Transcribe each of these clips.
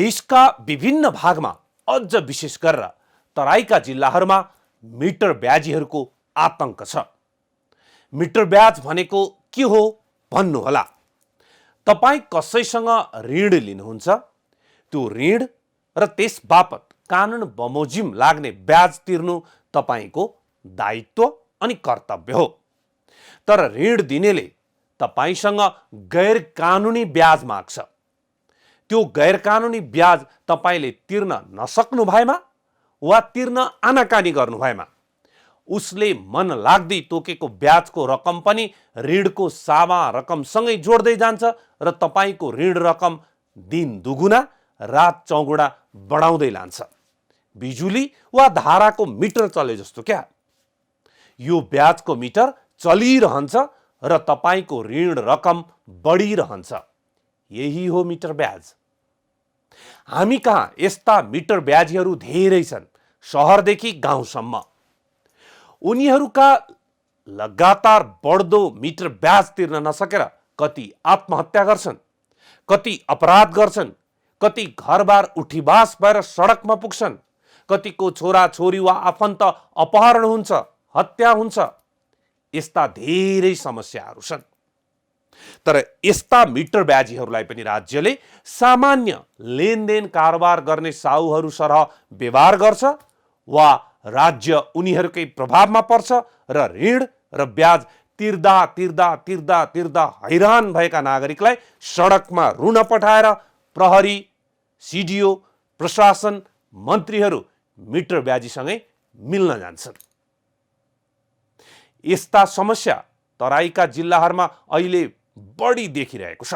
देशका विभिन्न भागमा अझ विशेष गरेर तराईका जिल्लाहरूमा मिटर ब्याजीहरूको आतंक छ। मिटर ब्याज भनेको के हो भन्नुहोला। तपाईँ कसैसँग ऋण लिनुहुन्छ, त्यो ऋण र त्यस बापत कानुन बमोजिम लाग्ने ब्याज तिर्नु तपाईँको दायित्व अनि कर्तव्य हो। तर ऋण दिनेले तपाईँसँग गैर कानुनी ब्याज माग्छ। त्यो गैर कानुनी ब्याज तपाईँले तिर्न नसक्नु भएमा वा तिर्न आनाकानी गर्नु भएमा उसले मन लाग्दै तोकेको ब्याजको रकम पनि ऋणको सामा रकमसँगै जोड्दै जान्छ र तपाईँको ऋण रकम दिन दुगुना रात चौगुणा बढाउँदै लान्छ। बिजुली वा धाराको मिटर चले जस्तो क्या। यो ब्याजको मिटर चलिरहन्छ र तपाईँको ऋण रकम बढिरहन्छ। यही हो मिटर ब्याज। हामी कहाँ यस्ता मिटर ब्याजीहरू धेरै छन्, सहरदेखि गाउँसम्म। उनीहरूका लगातार बढ्दो मिटर ब्याज तिर्न नसकेर कति आत्महत्या गर्छन्, कति अपराध गर्छन्, कति घरबार उठीबास भएर सडकमा पुग्छन्, कतिको छोरा छोरी वा आफन्त अपहरण हुन्छ, हत्या हुन्छ। यस्ता धेरै समस्याहरू छन्। तर यस्ता मिटर ब्याजीहरूलाई पनि राज्यले सामान्य लेनदेन कारोबार गर्ने साहुहरू सरह व्यवहार गर्छ वा राज्य उनीहरूकै प्रभावमा पर्छ र ऋण र ब्याज तिर्दा तिर्दा तिर्दा तिर्दा हैरान भएका नागरिकलाई सडकमा रुन पठाएर प्रहरी, सिडिओ, प्रशासन, मन्त्रीहरू मिटर ब्याजीसँगै मिल्न जान्छन्। यस्ता समस्या तराईका जिल्लाहरूमा अहिले बढी देखिरहेको छ।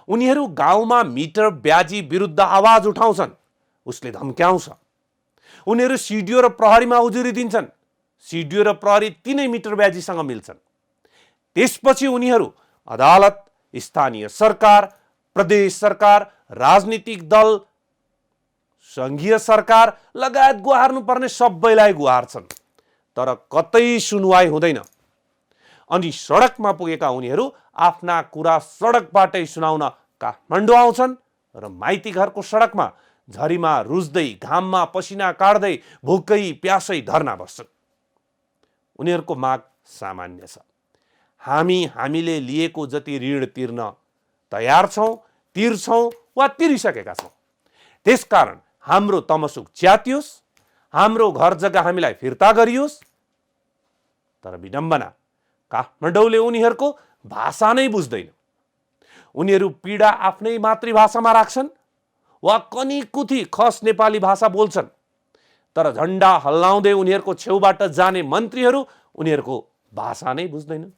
उनीहरू गाउँमा मिटर ब्याजी विरुद्ध आवाज उठाउँछन्, उसले धम्क्याउँछ। उनीहरू सिडिओ र प्रहरीमा उजुरी दिन्छन्, सिडिओ र प्रहरी तिनै मिटर ब्याजीसँग मिल्छन्। त्यसपछि उनीहरू अदालत, स्थानीय सरकार, प्रदेश सरकार, राजनीतिक दल, संघीय सरकार लगायत गुहार्नु पर्ने सबैलाई गुहार्छन्, तर कतै सुनवाई हुँदैन। अनि सडकमा पुगेका उनीहरू आफ्ना कुरा सडकबाटै सुनाउन काठमाडौँ आउँछन् र माइती घरको सडकमा झरीमा रुच्दै, घाममा पसिना काट्दै, भुकै प्यासै धर्ना बस्छन्। उनीहरूको माग सामान्य छ। हामीले लिएको जति ऋण तिर्न तयार छौँ, तिर्छौँ वा तिरिसकेका छौँ। त्यसकारण हाम्रो तमसुक च्यातियोस्, हाम्रो घर जग्गा हामीलाई फिर्ता गरियोस्। तर विडम्बना, काठमाडौँले उनीहरूको भाषा नै बुझ्दैन। उनीहरू पीडा आफ्नै मातृभाषामा राख्छन् वा कनीकुथी खस नेपाली भाषा बोल्छन्। तर झन्डा हल्लाउँदै उनीहरूको छेउबाट जाने मन्त्रीहरू उनीहरूको भाषा नै बुझ्दैनन्।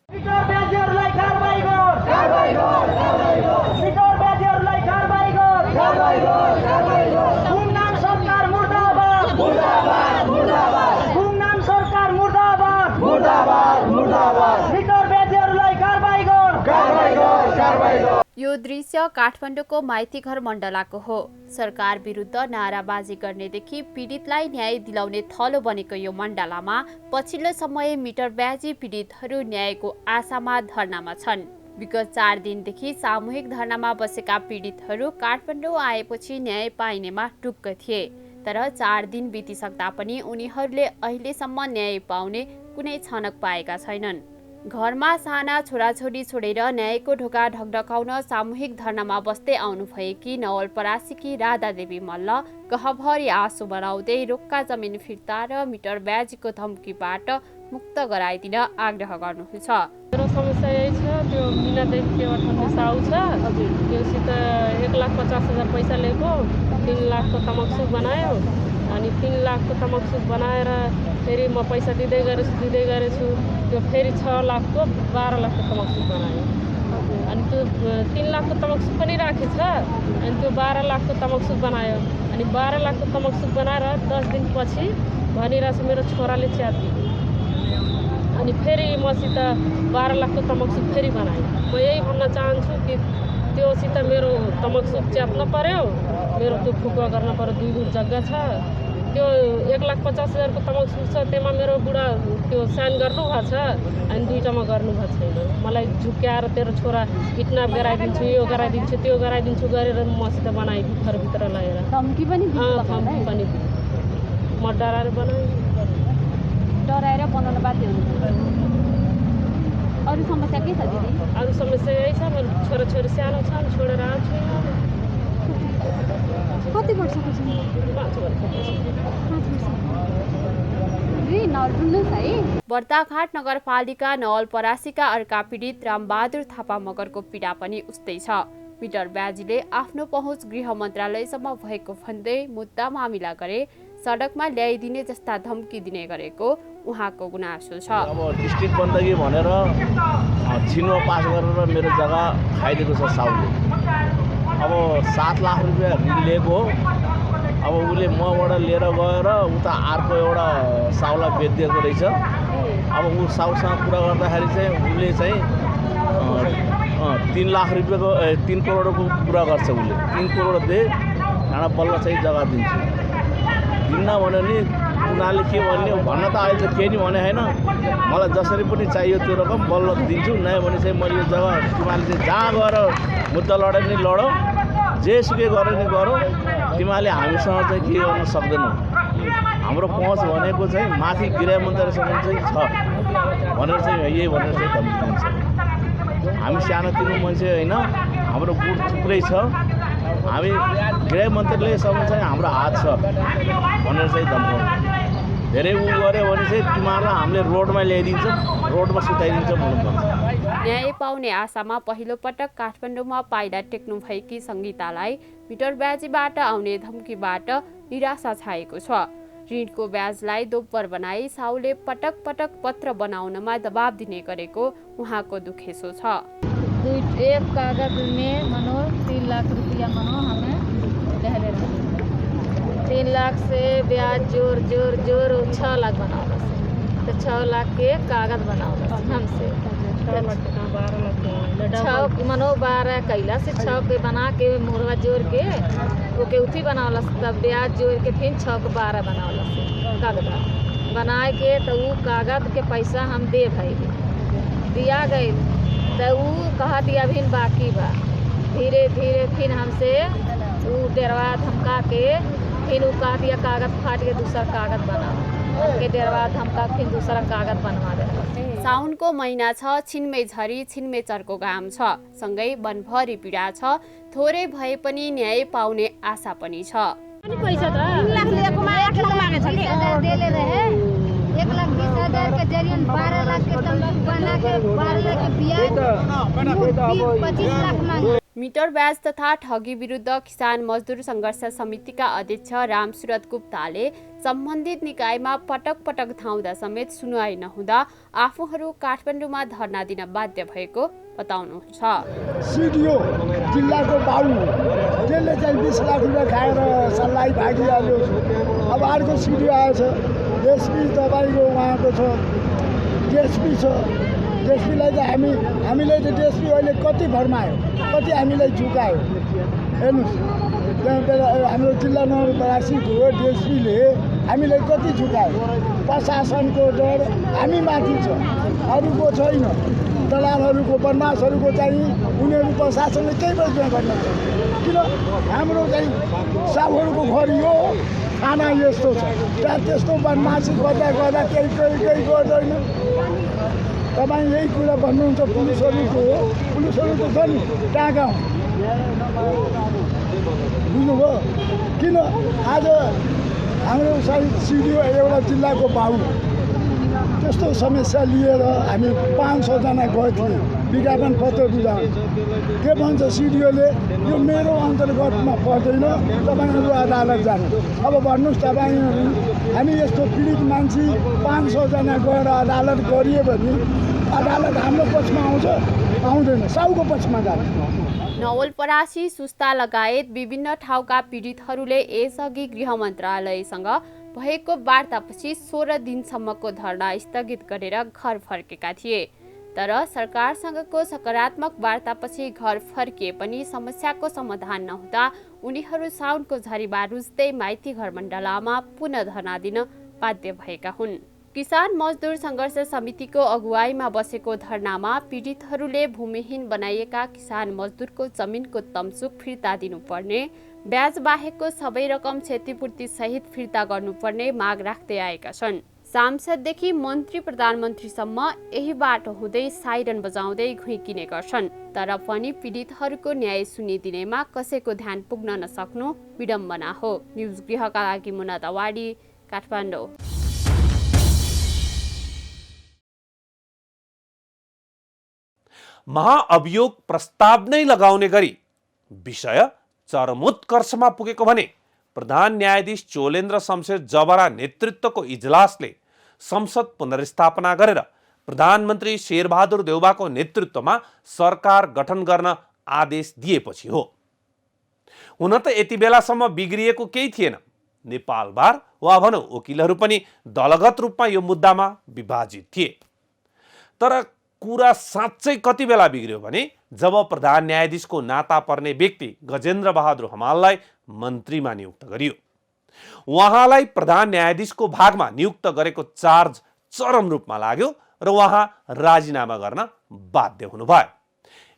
यो दृश्य काठमाडौँको माइतीघर मण्डलाको हो। सरकार विरुद्ध नाराबाजी गर्नेदेखि पीडितलाई न्याय दिलाउने थलो बनेको यो मण्डलामा पछिल्लो समय मिटर ब्याजी पीडितहरू न्यायको आशामा धरनामा छन्। विगत 4 दिनदेखि सामूहिक धरनामा बसेका पीडितहरू काठमाडौँ आएपछि न्याय पाइनेमा टुक्क थिए। तर 4 दिन बितिसक्दा पनि उनीहरूले अहिलेसम्म न्याय पाउने कुनै छनक पाएका छैनन्। घरमा साना छोराछोरी छोडेर न्यायको ढोका ढकढकाउन सामूहिक धरनामा बस्दै आउनुभएकी नवलपरासीकी राधा देवी मल्ल गहभरी आँसु बनाउँदै रोक्का जमिन फिर्ता र मिटर ब्याजीको धम्कीबाट मुक्त गराइदिन आग्रह गर्नुहुन्छ। मेरो समस्या यही छ। त्यो मिना देवी केवट भन्ने साहु छ, त्योसित 1,50,000 पैसा लिएको, 3 लाखको तमकसुक बनायो। अनि 3 लाखको तमकसुक बनाएर फेरि म पैसा दिँदै गरेछु। त्यो फेरि 6 लाखको 12 लाखको तमकसुक बनायो। अनि त्यो 3 लाखको तमकसुक पनि राखेछ। अनि त्यो 12 लाखको तमकसुक बनायो। अनि 12 लाखको तमकसुक बनाएर 10 दिनपछि भनिरहेछ मेरो छोराले च्याति। अनि फेरि मसित 12 लाखको तमकसुक फेरि बनायो। म यही भन्न चाहन्छु कि त्योसित मेरो तमकसुक च्यात्न पर्यो, मेरो त्यो फुकुवा गर्न पर्यो। 2 गुण जग्गा छ, त्यो 1,50,000 को तमकसुक छ त्यसमा मेरो बुढा त्यो साइन गर्नु भएको छ अनि दुईटामा गर्नु भएको छैन। मलाई झुक्क्याएर तेरो छोरा किडन्याप गराइदिन्छु यो गराइदिन्छु त्यो गराइदिन्छु गरेर मसित बनाइ घरभित्र लगेर धम्की पनि धम्की पनि म डराएर बनाएँ। डराएर बनाउन बाध्य हुनुहुन्छ। अरू समस्या के छ दिदी? अरू समस्या यही छ, मेरो छोराछोरी सानो छ, छोडेर आउँछु। कति वर्षको छ? 5 वर्षको है। बर्ताघाट नगरपालिका नवलपरासीका अर्का पीडित रामबहादुर थापा मगरको पीडा पनि उस्तै छ। मिटर ब्याजीले आफ्नो पहुँच गृह मन्त्रालयसम्म भएको भन्दै मुद्दा मामिला गरे सडकमा ल्याइदिने जस्ता धम्की दिने गरेको उहाँको गुनासो छ। अब डिस्ट्रिक्ट बन्दगी भनेर छिनमा पास गरेर मेरो जग्गा खाइदिएको छ साउले। अब 7 लाख रुपियाँ ऋण लिएको हो। अब उसले मबाट लिएर गएर उता अर्को एउटा साउलाई बेचिदिएको रहेछ। अब ऊ साउसँग कुरा गर्दाखेरि चाहिँ उसले चाहिँ 3 लाख रुपियाँको 3 करोडको कुरा गर्छ। उसले 3 करोड दे यहाँ बल्ल चाहिँ जग्गा दिन्छु दिन्न भन्यो नि। उनीहरूले के भन्यो भन्न त अहिले त केही नि भने होइन। मलाई जसरी पनि चाहियो त्यो रकम बल्ल दिन्छु, नयाँ भने चाहिँ मैले यो जग्गा तिमीहरूले चाहिँ जहाँ गएर मुद्दा लडे नि लड, जेसुकै गरे नि गर, तिमीहरूले हामीसँग चाहिँ के गर्न सक्दैनौ। हाम्रो पहुँच भनेको चाहिँ माथि गृह मन्त्रालयसम्म चाहिँ छ भनेर चाहिँ यही भनेर चाहिँ धम्की दिन्छ। हामी सानोतिनो मान्छे होइन, हाम्रो बुढ थुप्रै छ। हामी गृह मन्त्रालयसम्म चाहिँ हाम्रो हात छ भनेर चाहिँ धम्काउँछ। धेरै उ गऱ्यो भने चाहिँ तिमीहरूलाई हामीले रोडमा ल्याइदिन्छ, रोडमा सुताइदिन्छ भन्नुहुन्छ। न्याय पाउने आशामा पहिलो पटक काठमाडौँमा पाइला टेक्नु भएकी सङ्गीतालाई मिटर ब्याजीबाट आउने धम्कीबाट निराशा छाएको छ। ऋणको ब्याजलाई दोब्बर बनाई साउले पटक पटक पत्र बनाउनमा दबाब दिने गरेको उहाँको दुखेसो छ। एक कागज में मानो 3 लाख रुपया मानो हमें ले 3 लाख से ब्याज जोर 6 लाख बनाओ। तो 6 लाख के कागज बनाओ हमसे। 6 मनो 12 कैला से 6 के बना के मुहरवा जोड़ के ओके उठी बनावल, तब ब्याज जोड़ के फिर 6 को 12 बनावल कागज बनाए के। तो वो कागज के पैसा हम दे भाई दिया गए। तो वो कहा दिया भी बाकी बा। धीरे धीरे फिर हमसे वो डेरवा धमका के फिर वो कहा दिया कागज फाट के दूसरा कागज बना के डेरवा धमका फिर दूसरा कागज बनवा दे। साउनको महिना छ, छिनमे झरी छिनमे चर्को घाम छ, सँगै वनभरि पीडा छ। थोरै भए पनि न्याय पाउने आशा पनि छ। पैसा त 3 लाख लिएको मा 8 लाख मागे छ के देले रहे। 1,20,000 के जरियन 12 लाख के तंबाकू बना के 12 लाख के बियाज 25 लाख मागे। मिटर ब्याज तथा ठगी विरुद्ध किसान मजदुर सङ्घर्ष समितिका अध्यक्ष रामसुरत गुप्ताले सम्बन्धित निकायमा पटक पटक धाउँदा समेत सुनवाई नहुँदा आफूहरू काठमाडौँमा धरना दिन बाध्य भएको बताउनुहुन्छ। सिडिओ जिल्लाको बाउ त्यसले चाहिँ 20 लाख रुपियाँ खाएर सल्लाह भागिहाल्यो। अब अर्को सिडिओ आएछ, एसपी तपाईँको उहाँको छ, डिएसपी छ। डिएसपीलाई त हामीले त डिएसपी अहिले कति भरमायो, कति हामीलाई झुकायो हेर्नुहोस्। हाम्रो जिल्ला नवलपरासीको डिएसपीले हामीलाई कति झुकायो। प्रशासनको डर हामी माथि छ, अरूको छैन। दलालहरूको बदमासहरूको चाहिँ उनीहरू प्रशासनले केही पनि गर्न सक्दैन। किन हाम्रो चाहिँ साउहरूको घर यो थाना यस्तो छ, त्यहाँ त्यस्तो बदमासी गर्दा केही गर्दैन। तपाईँ यही कुरा भन्नुहुन्छ पुलिसहरू त छ नि टाँगा बुझ्नुभयो। किन आज हाम्रो सिडिओ एउटा जिल्लाको बाउ त्यस्तो समस्या लिएर हामी 500 जना गएको थियौँ विज्ञापन पत्र बुझाउनु। के भन्छ सिडिओले, यो मेरो अन्तर्गतमा पर्दैन, तपाईँहरू अदालत जानु। अब भन्नुहोस् तपाईँहरू, हामी यस्तो पीडित मान्छे 500 जना गएर अदालत गरियो भने अदालत हाम्रो पक्षमा आउँछ? आउँदैन, साउको पक्षमा जान्छ। नवलपरासी, सुस्ता लगायत विभिन्न ठाउँका पीडितहरूले यसअघि गृह मन्त्रालयसँग भएको वार्तापछि 16 दिनसम्मको धरना स्थगित गरेर घर फर्केका थिए। तर सरकारसँगको सकारात्मक वार्तापछि घर फर्किए पनि समस्याको समाधान नहुँदा उनीहरू साउनको झरीमा रुच्दै माइती घर मण्डलामा पुनः धरना दिन बाध्य भएका हुन्। किसान मजदुर सङ्घर्ष समितिको अगुवाईमा बसेको धरनामा पीडितहरूले भूमिहीन बनाइएका किसान मजदुरको जमिनको तमसुक फिर्ता दिनुपर्ने, ब्याज बाहेकको सबै रकम क्षतिपूर्ति सहित फिर्ता गर्नुपर्ने माग राख्दै आएका छन्। सांसददेखि मन्त्री प्रधानमन्त्रीसम्म यही बाटो हुँदै साइरन बजाउँदै घुइकिने गर्छन्, तर पनि पीडितहरूको न्याय सुनिदिनेमा कसैको ध्यान पुग्न नसक्नु विडम्बना हो। न्युज गृहका लागि मुना दवाडी, काठमाडौँ। महाअभियोग प्रस्ताव नै लगाउने गरी विषय चरमोत्कर्षमा पुगेको भने प्रधान न्यायाधीश चोलेन्द्र शमशेर जबरा नेतृत्वको इजलासले संसद पुनर्स्थापना गरेर प्रधानमन्त्री शेरबहादुर देउवाको नेतृत्वमा सरकार गठन गर्न आदेश दिएपछि हो। हुन त यति बेलासम्म बिग्रिएको केही थिएन। नेपाल बार वा भनौँ वकिलहरू पनि दलगत रूपमा यो मुद्दामा विभाजित थिए। तर कुरा साँच्चै कति बेला बिग्रियो भने जब प्रधान न्यायाधीशको नाता पर्ने व्यक्ति गजेन्द्र बहादुर हमाललाई मन्त्रीमा नियुक्त गरियो। उहाँलाई प्रधान न्यायाधीशको भागमा नियुक्त गरेको चार्ज चरम रूपमा लाग्यो र उहाँ राजीनामा गर्न बाध्य हुनुभयो।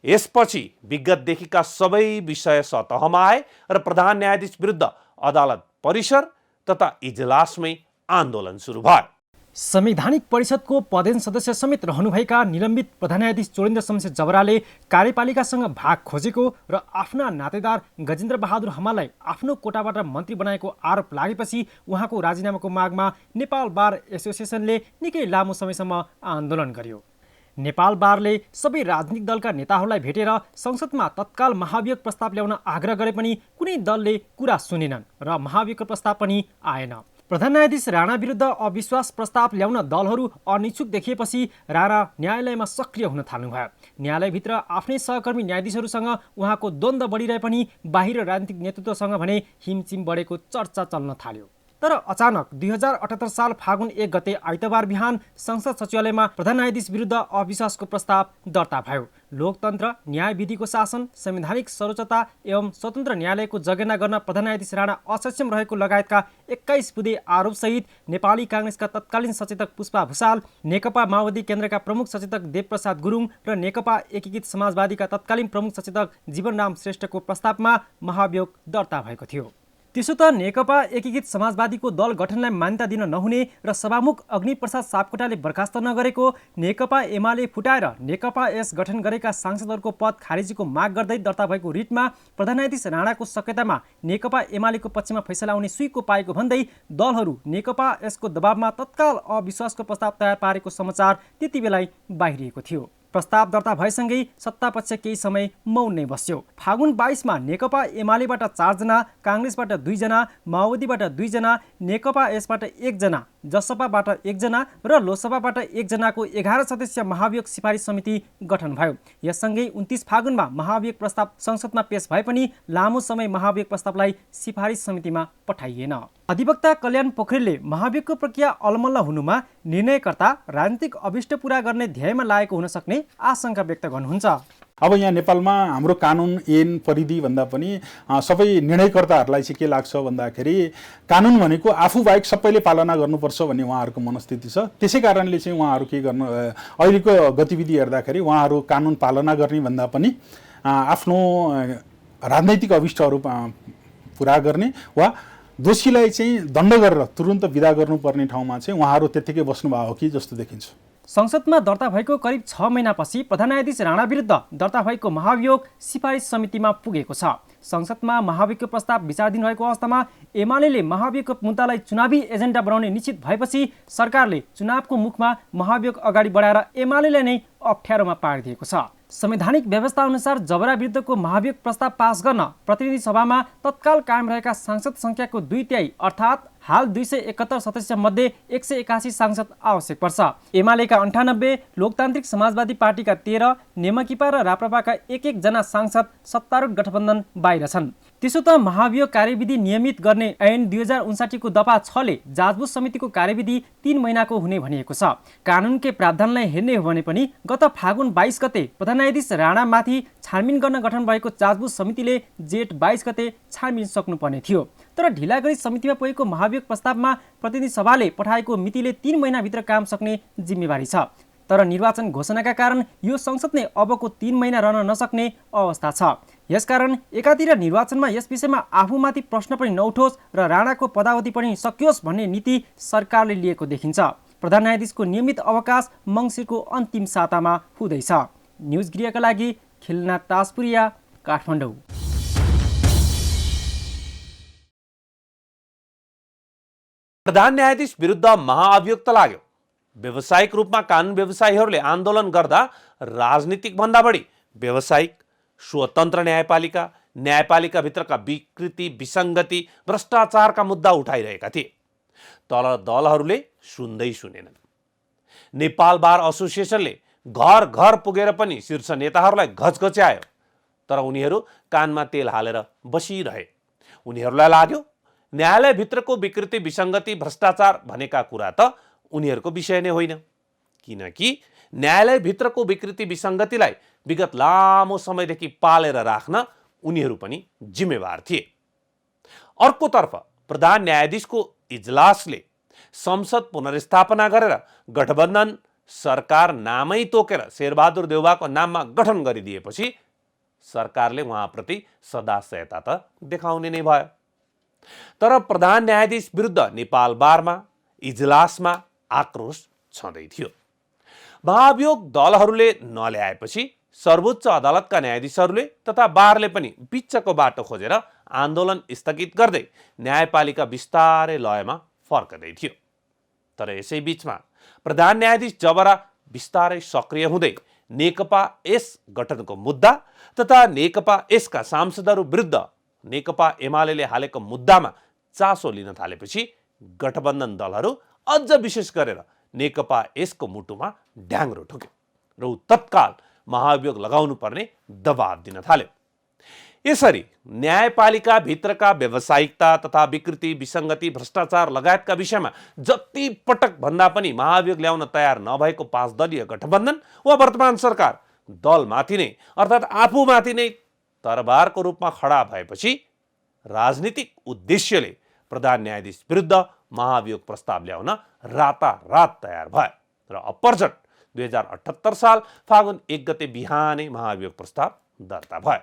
यसपछि विगतदेखिका सबै विषय सतहमा आए र प्रधान न्यायाधीश विरुद्ध अदालत परिसर तथा इजलासमै आन्दोलन सुरु भयो। संवैधानिक परिषदको पदेन सदस्य समेत रहनुभएका निलम्बित प्रधान न्यायाधीश चोलेन्द्र शमशेर जबराले कार्यपालिकासँग भाग खोजेको र आफ्ना नातेदार गजेन्द्र बहादुर हमाललाई आफ्नो कोटाबाट मन्त्री बनाएको आरोप लागेपछि उहाँको राजीनामाको मागमा नेपाल बार एसोसिएसनले निकै लामो समयसम्म आन्दोलन गर्यो। नेपाल बारले सबै राजनीतिक दलका नेताहरूलाई भेटेर संसदमा तत्काल महाभियोग प्रस्ताव ल्याउन आग्रह गरे पनि कुनै दलले कुरा सुनेनन् र महाभियोगको प्रस्ताव पनि आएन। प्रधान न्यायाधीश राणा विरुद्ध अविश्वास प्रस्ताव ल्याउन दलहरू अनिच्छुक देखिएपछि राणा न्यायालयमा सक्रिय हुन थाल्नुभयो। न्यायालयभित्र आफ्नै सहकर्मी न्यायाधीशहरूसँग उहाँको द्वन्द्व बढिरहे पनि बाहिर राजनीतिक नेतृत्वसँग भने हिमचिम बढेको चर्चा चल्न थाल्यो। तर अचानक 2078 साल फागुन 1 गते आइतबार बिहान संसद सचिवालयमा प्रधान न्यायाधीश विरुद्ध अविश्वासको प्रस्ताव दर्ता भयो। लोकतन्त्र, न्याय विधिको शासन, संवैधानिक सर्वोच्चता एवं स्वतन्त्र न्यायालयको जगेर्ना गर्न प्रधान न्यायाधीश राणा असक्षम रहेको लगायतका 21 बुँदे आरोपसहित नेपाली काङ्ग्रेसका तत्कालीन सचेतक पुष्पा भुसाल, नेकपा माओवादी केन्द्रका प्रमुख सचेतक देवप्रसाद गुरुङ र नेकपा एकीकृत समाजवादीका तत्कालीन प्रमुख सचेतक जीवनराम श्रेष्ठको प्रस्तावमा महाभियोग दर्ता भएको थियो। त्यसो त नेकपा एकीकृत समाजवादीको दल गठनलाई मान्यता दिन नहुने र सभामुख अग्निप्रसाद सापकोटाले बर्खास्त नगरेको नेकपा एमाले फुटाएर नेकपा एस गठन गरेका सांसदहरूको पद खारेजीको माग गर्दै दर्ता भएको रिटमा प्रधान न्यायाधीश राणाको सक्रियतामा नेकपा एमालेको पक्षमा फैसला आउने सुइको पाएको भन्दै दलहरू नेकपा एसको दबावमा तत्काल अविश्वासको प्रस्ताव तयार पारेको समाचार त्यति बेलै बाहिरिएको थियो। प्रस्ताव दर्ता भएसँगै सत्तापक्ष केही समय मौन नै बस्यो। फागुन 22 मा नेकपा एमालेबाट 4 जना, काङ्ग्रेसबाट 2 जना, माओवादीबाट 2 जना, नेकपा एसबाट 1 जना, जसपाबाट 1 जना र लोकसभाबाट 1 जनाको 11 सदस्यीय महाभियोग सिफारिस समिति गठन भयो। यससँगै 29 फागुनमा महाभियोग प्रस्ताव संसदमा पेश भए पनि लामो समय महाभियोग प्रस्तावलाई सिफारिस समितिमा पठाइएन। अधिवक्ता कल्याण पोखरेलले महाभियोगको प्रक्रिया अलमल्ल हुनुमा निर्णयकर्ता राजनीतिक अभिष्ट पूरा गर्ने ध्येयमा लागेको हुन सक्ने आशंका व्यक्त गर्नुहुन्छ। अब यहाँ नेपालमा हाम्रो कानुन ऐन परिधि भन्दा पनि सबै निर्णयकर्ताहरूलाई चाहिँ के लाग्छ भन्दाखेरि कानुन भनेको आफू बाहेक सबैले पालना गर्नुपर्छ भन्ने उहाँहरूको मनस्थिति छ। त्यसै कारणले चाहिँ उहाँहरू के गर्नु अहिलेको गतिविधि हेर्दाखेरि उहाँहरू कानुन पालना गर्ने भन्दा पनि आफ्नो राजनैतिक अभिष्टहरू पुरा गर्ने वा दोषीलाई चाहिँ दण्ड गरेर तुरुन्त विदा गर्नुपर्ने ठाउँमा चाहिँ उहाँहरू त्यत्तिकै बस्नुभएको हो कि जस्तो देखिन्छ। संसदमा दर्ता भएको करिब 6 महिनापछि प्रधान न्यायाधीश राणा विरुद्ध दर्ता भएको महाभियोग सिफारिस समितिमा पुगेको छ। संसदमा महाभियोगको प्रस्ताव विचाराधीन रहेको अवस्थामा एमाले महाभियोगको मुद्दालाई चुनावी एजेन्डा बनाउने निश्चित भएपछि सरकारले चुनावको मुखमा महाभियोग अगाडि बढाएर एमालेलाई नै अप्ठ्यारोमा पारिदिएको छ। संवैधानिक व्यवस्था अनुसार जबरा विरुद्धको महाभियोग प्रस्ताव पास गर्न प्रतिनिधि सभामा तत्काल कायम रहेका सांसद संख्याको 2/3 अर्थात् हाल 271 सदस्य मध्ये 181 सांसद आवश्यक पर्छ। एमालेका 98, लोकतान्त्रिक समाजवादी पार्टीका 13, नेमकिपा र राप्रपाका 1-1 जना सांसद सत्तारूढ गठबन्धन बाहिर छन्। त्यसो त महाभियोग कार्यविधि नियमित गर्ने ऐन 2059 को दफा 6 ले जाँचबुझ समितिको कार्यविधि 3 महिनाको हुने भनिएको छ। कानुनकै प्रावधानलाई हेर्ने हो भने पनि गत फागुन 22 गते प्रधान न्यायाधीश राणामाथि छानबिन गर्न गठन भएको जाँचबुझ समितिले जेठ 22 गते छानबिन सक्नुपर्ने थियो। तर ढिला गरी समितिमा पुगेको महाभियोग प्रस्तावमा प्रतिनिधि सभाले पठाएको मितिले 3 महिनाभित्र काम सक्ने जिम्मेवारी छ। तर निर्वाचन घोषणाका कारण यो संसदले अबको 3 महिना रहन नसक्ने अवस्था छ। यसकारण एकातिर निर्वाचनमा यस विषयमा आफूमाथि प्रश्न पनि नउठोस् र राणाको पदावधि पनि सकियोस् भन्ने नीति सरकारले लिएको देखिन्छ। प्रधान न्यायाधीशको नियमित अवकाश मङ्सिरको अन्तिम सातामा हुँदैछ। न्युज गृहका लागि खिलनाथ ताजपुरिया, काठमाडौँ। प्रधान न्यायाधीश विरुद्ध महाअभियोग त लाग्यो। व्यावसायिक रूपमा कानुन व्यवसायीहरूले आन्दोलन गर्दा राजनीतिक भन्दा बढी व्यावसायिक, स्वतन्त्र न्यायपालिकाभित्रका विकृति, विसङ्गति, भ्रष्टाचारका मुद्दा उठाइरहेका थिए। तर दलहरूले सुनेनन्। नेपाल बार एसोसिएसनले घर घर पुगेर पनि शीर्ष नेताहरूलाई घचघच्यायो। तर उनीहरू कानमा तेल हालेर बसिरहे। उनीहरूलाई लाग्यो न्यायालयभित्रको विकृति, विसङ्गति, भ्रष्टाचार भनेका कुरा त उनीहरूको विषय नै होइन, किनकि न्यायालयभित्रको विकृति विसङ्गतिलाई विगत लामो समयदेखि पालेर राख्न उनीहरू पनि जिम्मेवार थिए। अर्कोतर्फ प्रधान न्यायाधीशको इजलासले संसद पुनर्स्थापना गरेर गठबन्धन सरकार नामै तोकेर शेरबहादुर देउवाको नाममा गठन गरिदिएपछि सरकारले उहाँप्रति सदाशयता त देखाउने नै भयो। तर प्रधान न्यायाधीश विरुद्ध नेपाल बारमा इजलासमा आक्रोश छँदै थियो। महाभियोग दलहरूले नल्याएपछि सर्वोच्च अदालतका न्यायाधीशहरूले तथा बारले पनि बिचको बाटो खोजेर आन्दोलन स्थगित गर्दै न्यायपालिका बिस्तारै लयमा फर्कदै थियो। तर यसै बीचमा प्रधान न्यायाधीश जबरा बिस्तारै सक्रिय हुँदै नेकपा एस गठनको मुद्दा तथा नेकपा एसका सांसदहरू विरुद्ध नेकपा एमाले हालेको मुद्दामा चासो लिन थालेपछि गठबन्धन दलहरू अझ विशेष गरेर नेकपा एसको मुटुमा ढ्याङ्ग्रो ठोक्यो र ऊ तत्काल महाभियोग लगाउनु पर्ने दबाब दिन थाल्यो। यसरी न्यायपालिका भित्रका व्यावसायिकता तथा विकृति, विसङ्गति, भ्रष्टाचार लगायतका विषयमा जति पटक भन्दा पनि महाभियोग ल्याउन तयार नभएको 5 दलीय गठबन्धन वा वर्तमान सरकार दलमाथि नै अर्थात् आफूमाथि नै तरबारको रूपमा खडा भएपछि राजनीतिक उद्देश्यले प्रधान न्यायाधीश विरुद्ध महाभियोग प्रस्ताव ल्याउन रातारात तयार भए र अपरझट 2078 साल फागुन 1 गते बिहानै महाभियोग प्रस्ताव दर्ता भयो।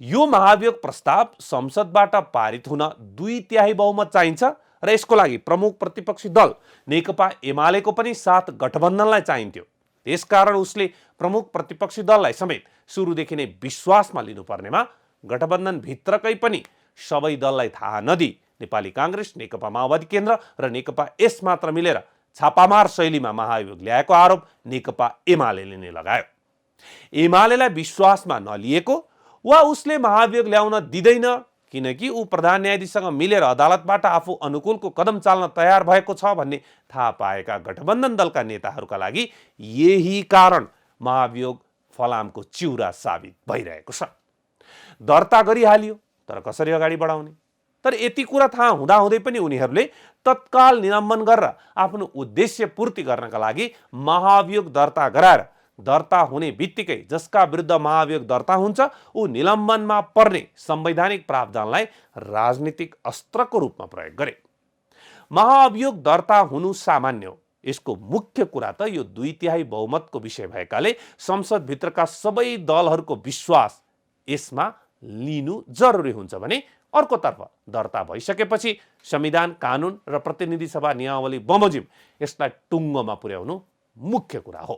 यो महाभियोग प्रस्ताव संसदबाट पारित हुन 2/3 बहुमत चाहिन्छ र यसको लागि प्रमुख प्रतिपक्षी दल नेकपा एमालेको पनि साथ गठबन्धनलाई चाहिन्थ्यो। त्यसकारण उसले प्रमुख प्रतिपक्षी दललाई समेत सुरुदेखि नै विश्वासमा लिनुपर्नेमा गठबन्धन भित्रकै पनि सबै दललाई थाहा नदिई नेपाली काङ्ग्रेस, नेकपा माओवादी केन्द्र र नेकपा एस मात्र मिलेर छापामार शैलीमा महाभियोग ल्याएको आरोप नेकपा एमालेले नै लगायो। एमालेलाई विश्वासमा नलिएको वा उसले महाभियोग ल्याउन दिँदैन किनकि ऊ प्रधान न्यायाधीशसँग मिलेर अदालतबाट आफू अनुकूलको कदम चाल्न तयार भएको छ भन्ने थाहा पाएका गठबन्धन दलका नेताहरूका लागि यही कारण महाभियोग फलामको चिउरा साबित भइरहेको छ। दर्ता गरिहालियो, तर कसरी अगाडि बढाउने? तर यति कुरा थाहा हुँदाहुँदै पनि उनीहरूले तत्काल निलम्बन गरेर आफ्नो उद्देश्य पूर्ति गर्नका लागि महाभियोग दर्ता गराएर दर्ता हुने बित्तिकै जसका विरुद्ध महाभियोग दर्ता हुन्छ ऊ निलम्बनमा पर्ने संवैधानिक प्रावधानलाई राजनीतिक अस्त्रको रूपमा प्रयोग गरे। महाभियोग दर्ता हुनु सामान्य हो। यसको मुख्य कुरा त यो 2/3 बहुमतको विषय भएकाले संसदभित्रका सबै दलहरूको विश्वास यसमा लिनु जरुरी हुन्छ भने अर्कोतर्फ दर्ता भइसकेपछि संविधान, कानुन र प्रतिनिधि सभा नियमावली बमोजिम यसलाई टुङ्गोमा पुर्याउनु मुख्य कुरा हो।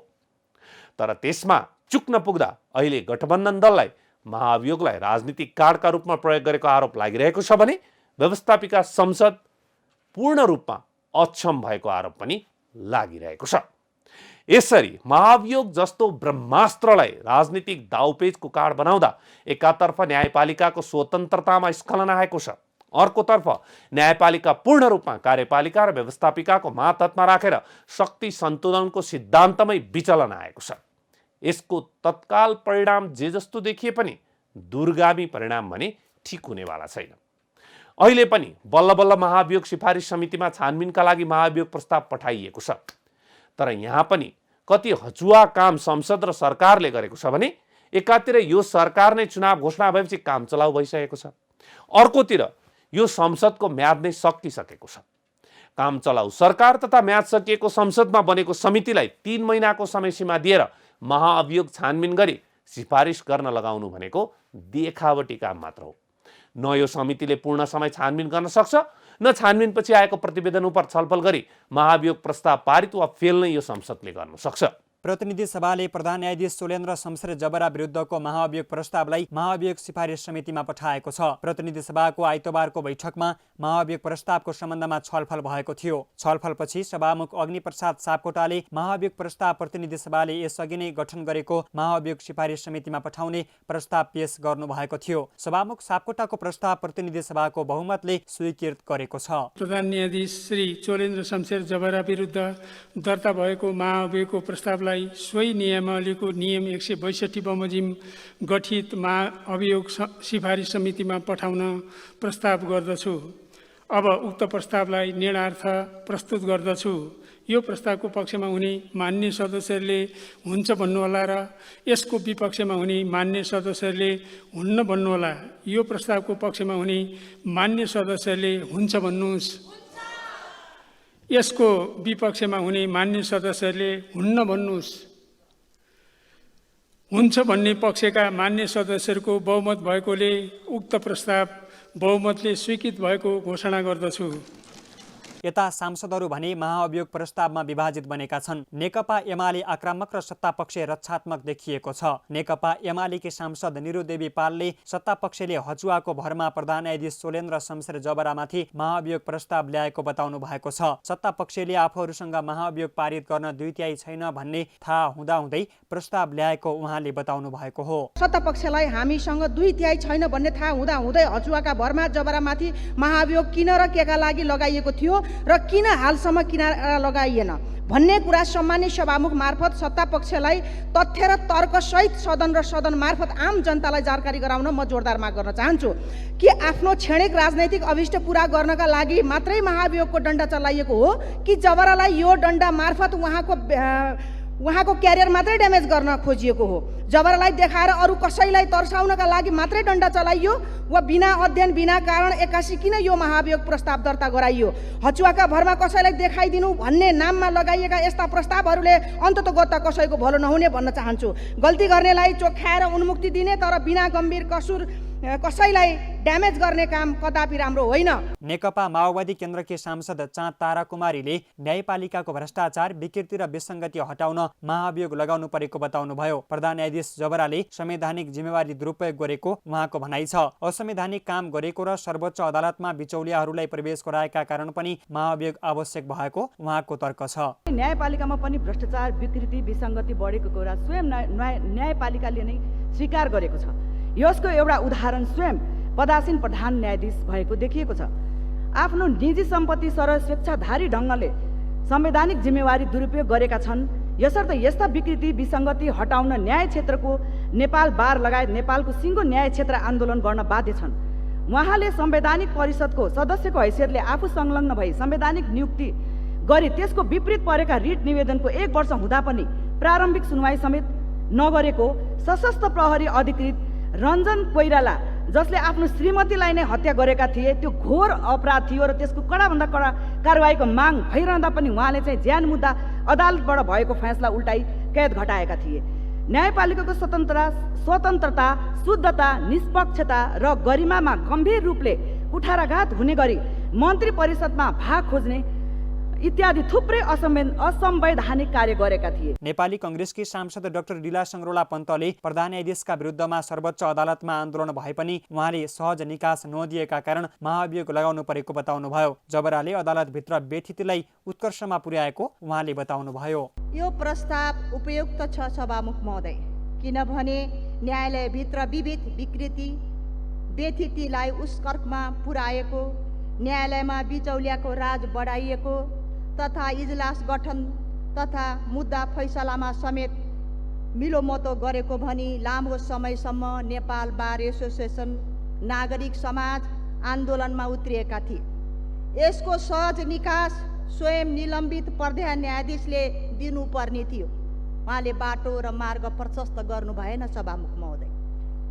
तर त्यसमा चुक्न पुग्दा अहिले गठबन्धन दललाई महाभियोगलाई राजनीतिक कार्डका रूपमा प्रयोग गरेको आरोप लागिरहेको छ भने व्यवस्थापिका संसद पूर्ण रूपमा अक्षम भएको आरोप पनि लागिरहेको छ। यसरी महाभियोग जस्तो ब्रह्मास्त्रलाई राजनीतिक दाउपेचको कार्ड बनाउँदा एकातर्फ न्यायपालिकाको स्वतन्त्रतामा स्खलन आएको छ, अर्कोतर्फ न्यायपालिका पूर्ण रूपमा कार्यपालिका र व्यवस्थापिकाको मातहतमा राखेर शक्ति सन्तुलनको सिद्धान्तमै विचलन आएको छ। यसको तत्काल परिणाम जे जस्तो देखिए पनि दूरगामी परिणाम भने ठिक हुनेवाला छैन। अहिले पनि बल्ल बल्ल महाभियोग सिफारिस समितिमा छानबिनका लागि महाभियोग प्रस्ताव पठाइएको छ। तर यहाँ पनि कति हचुवा काम संसद र सरकारले गरेको छ भने एकातिर यो सरकार नै चुनाव घोषणा भएपछि काम चलाउ भइसकेको छ, अर्कोतिर यो संसदको म्याद नै सकिसकेको छ। काम चलाउ सरकार तथा म्याद सकिएको संसदमा बनेको समितिलाई 3 महिनाको समय सीमा दिएर महाअभियोग छानबिन गरी सिफारिस गर्न लगाउनु भनेको देखावटी काम मात्र हो। न यो समितिले पूर्ण समय छानबिन गर्न सक्छ, न छानबिनपछि आएको प्रतिवेदन उप छलफल गरी महाभियोग प्रस्ताव पारित वा फेल नै यो संसदले गर्न सक्छ। प्रतिनिधि सभाले प्रधान न्यायाधीश सोलेन्द्र शमशेर जबरा विरुद्धको महाअभियोग प्रस्तावलाई महाअभियोग सिफारिस समितिमा पठाएको छ। प्रतिनिधि सभाको आइतबारको बैठकमा महाअभियोग प्रस्तावको सम्बन्धमा छलफल भएको थियो। छलफलपछि सभामुख अग्निप्रसाद सापकोटाले महाअभियोग प्रस्ताव प्रतिनिधि सभाले यसअघि नै गठन गरेको महाअभियोग सिफारिस समितिमा पठाउने प्रस्ताव पेश गर्नु भएको थियो। सभामुख सापकोटाको प्रस्ताव प्रतिनिधि सभाको बहुमतले स्वीकृत गरेको छ। प्रधान न्यायाधीश श्री सोलेन्द्र शमशेर जबरा विरुद्ध दर्ता भएको महाअभियोगको प्रस्तावलाई सोही नियमावलीको नियम 162 बमोजिम गठित महाअभियोग सिफारिस समितिमा पठाउन प्रस्ताव गर्दछु। अब उक्त प्रस्तावलाई निर्णयार्थ प्रस्तुत गर्दछु। यो प्रस्तावको पक्षमा हुने मान्य सदस्यहरूले हुन्छ भन्नुहोला र यसको विपक्षमा हुने मान्य सदस्यहरूले हुन्न भन्नुहोला। यो प्रस्तावको पक्षमा हुने मान्य सदस्यहरूले हुन्छ भन्नुहोस्। यसको विपक्षमा हुने मान्य सदस्यहरूले हुन्न भन्नुहोस्। हुन्छ भन्ने पक्षका मान्य सदस्यहरूको बहुमत भएकोले उक्त प्रस्ताव बहुमतले स्वीकृत भएको घोषणा गर्दछु। यता सांसदहरू भने महाअभियोग प्रस्तावमा विभाजित बनेका छन्। नेकपा एमाले आक्रामक र सत्तापक्ष रक्षात्मक देखिएको छ। नेकपा एमालेकी सांसद निरुदेवी पालले सत्तापक्षले हचुवाको भरमा प्रधान न्यायाधीश सोलेन्द्र शमशेर जबरामाथि महाअभियोग प्रस्ताव ल्याएको बताउनु भएको छ। सत्तापक्षले आफूहरूसँग महाअभियोग पारित गर्न 2/3 छैन भन्ने थाहा हुँदाहुँदै प्रस्ताव ल्याएको उहाँले बताउनु भएको हो। सत्तापक्षलाई हामीसँग 2/3 छैन भन्ने थाहा हुँदाहुँदै हचुवाका भरमा जबरामाथि महाअभियोग किन र केका लागि लगाइएको थियो र किन हालसम्म किनारा लगाइएन भन्ने कुरा सम्मान्य सभामुख मार्फत सत्तापक्षलाई तथ्य र तर्कसहित सदन र सदन मार्फत आम जनतालाई जानकारी गराउन म जोरदार माग गर्न चाहन्छु कि आफ्नो क्षणिक राजनैतिक अभिष्ट पूरा गर्नका लागि मात्रै महाअभियोगको डण्डा चलाइएको हो कि जबरालाई यो डण्डा मार्फत उहाँको क्यारियर मात्रै ड्यामेज गर्न खोजिएको हो। जबरालाई देखाएर अरू कसैलाई तर्साउनका लागि मात्रै डण्डा चलाइयो वा बिना अध्ययन बिना कारण 81 किन यो महाअभियोग प्रस्ताव दर्ता गराइयो। हचुवाका भरमा कसैलाई देखाइदिनु भन्ने नाममा लगाइएका यस्ता प्रस्तावहरूले अन्ततोगत्ता कसैको भलो नहुने भन्न चाहन्छु। गल्ती गर्नेलाई चोख्याएर उन्मुक्ति दिने तर बिना गम्भीर कसुर कसैलाई ड्यामेज गर्ने काम कदापि राम्रो होइन। नेकपा माओवादी केन्द्रकी सांसद चाँद तारा कुमारीले न्यायपालिकाको भ्रष्टाचार, विकृति र विसङ्गति हटाउन महाअभियोग लगाउनु परेको बताउनुभयो। प्रधान न्यायाधीश जबराले संवैधानिक जिम्मेवारी दुरुपयोग गरेको उहाँको भनाइ छ। असंवैधानिक काम गरेको र सर्वोच्च अदालतमा बिचौलियाहरूलाई प्रवेश गराएका कारण पनि महाअभियोग आवश्यक भएको उहाँको तर्क छ। न्यायपालिकामा पनि भ्रष्टाचार, विकृति, विसङ्गति बढेको कुरा स्वयं न्यायपालिकाले नै स्वीकार गरेको छ। यसको एउटा उदाहरण स्वयं पदासीन प्रधान न्यायाधीश भएको देखिएको छ। आफ्नो निजी सम्पत्ति सर स्वेच्छाधारी ढङ्गले संवैधानिक जिम्मेवारी दुरुपयोग गरेका छन्। यसर्थ यस्ता विकृति विसङ्गति हटाउन न्याय क्षेत्रको नेपाल बार लगायत नेपालको सिङ्गो न्याय क्षेत्र आन्दोलन गर्न बाध्य छन्। उहाँले संवैधानिक परिषदको सदस्यको हैसियतले आफू संलग्न भई संवैधानिक नियुक्ति गरी त्यसको विपरीत परेका रिट निवेदनको 1 वर्ष हुँदा पनि प्रारम्भिक सुनवाई समेत नगरेको सशस्त्र प्रहरी अधिकृत रञ्जन कोइराला, जसले आफ्नो श्रीमतीलाई नै हत्या गरेका थिए, त्यो घोर अपराध थियो र त्यसको कडाभन्दा कडा कारवाहीको माग भइरहँदा पनि उहाँले चाहिँ ज्यान मुद्दा अदालतबाट भएको फैसला उल्टाई कैद घटाएका थिए। न्यायपालिकाको स्वतन्त्रता, शुद्धता, निष्पक्षता र गरिमामा गम्भीर रूपले कुठाराघात हुने गरी मन्त्री परिषदमा भाग खोज्ने इत्यादि थुप्रै असंवैधानिक कार्य गरेका थिए। नेपाली कांग्रेसकी सांसद डाक्टर लीला सङ्ग्रोला पन्तले प्रधान न्यायाधीशका विरुद्धमा सर्वोच्च अदालतमा आन्दोलन भए पनि उहाँले सहज निकास नदिएका कारण महाअभियोग लगाउनु परेको बताउनुभयो। जबराले अदालतभित्र व्यथितिलाई उत्कर्षमा पुर्याएको उहाँले बताउनुभयो। यो प्रस्ताव उपयुक्त छ सभामुख महोदय, किनभने न्यायालयभित्र विविध विकृति व्यथितिलाई उत्कर्षमा पुर्याएको, न्यायालयमा बिचौलियाको राज बढाइएको तथा इजलास गठन तथा मुद्दा फैसलामा समेत मिलोमतो गरेको भनी लामो समयसम्म नेपाल बार एसोसिएसन नागरिक समाज आन्दोलनमा उत्रिएका थिए। यसको सहज निकास स्वयं निलम्बित प्रधान न्यायाधीशले दिनुपर्ने थियो। उहाँले बाटो र मार्ग प्रशस्त गर्नु भएन सभामुख महोदय।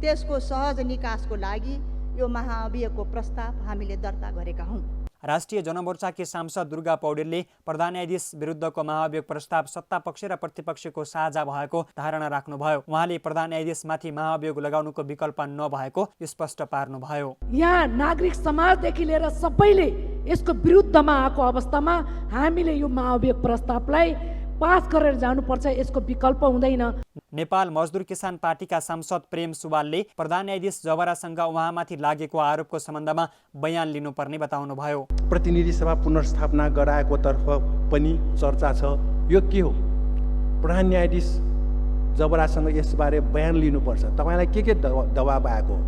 त्यसको सहज निकासको लागि यो महाअभियोगको प्रस्ताव हामीले दर्ता गरेका हौँ। राष्ट्रिय जनमोर्चाकी सांसद दुर्गा पौडेलले प्रधान न्यायाधीश विरुद्धको महाअभियोग प्रस्ताव सत्तापक्ष र प्रतिपक्षको साझा भएको धारणा राख्नुभयो। उहाँले प्रधान न्यायाधीशमाथि महाअभियोग लगाउनुको विकल्प नभएको स्पष्ट पार्नुभयो। यहाँ नागरिक समाजदेखि लिएर सबैले यसको विरुद्धमा आएको अवस्थामा हामीले यो महाअभियोग प्रस्तावलाई पास गरेर जानुपर्छ, यसको विकल्प हुँदैन। नेपाल मजदुर किसान पार्टीका सांसद प्रेम सुवालले प्रधान न्यायाधीश जबरासँग उहाँमाथि लागेको आरोपको सम्बन्धमा बयान लिनुपर्ने बताउनुभयो। प्रतिनिधि सभा पुनर्स्थापना गराएको तर्फ पनि चर्चा छ। यो के हो? प्रधान न्यायाधीश जबरासँग यसबारे बयान लिनुपर्छ। तपाईँलाई के दबाब आएको हो?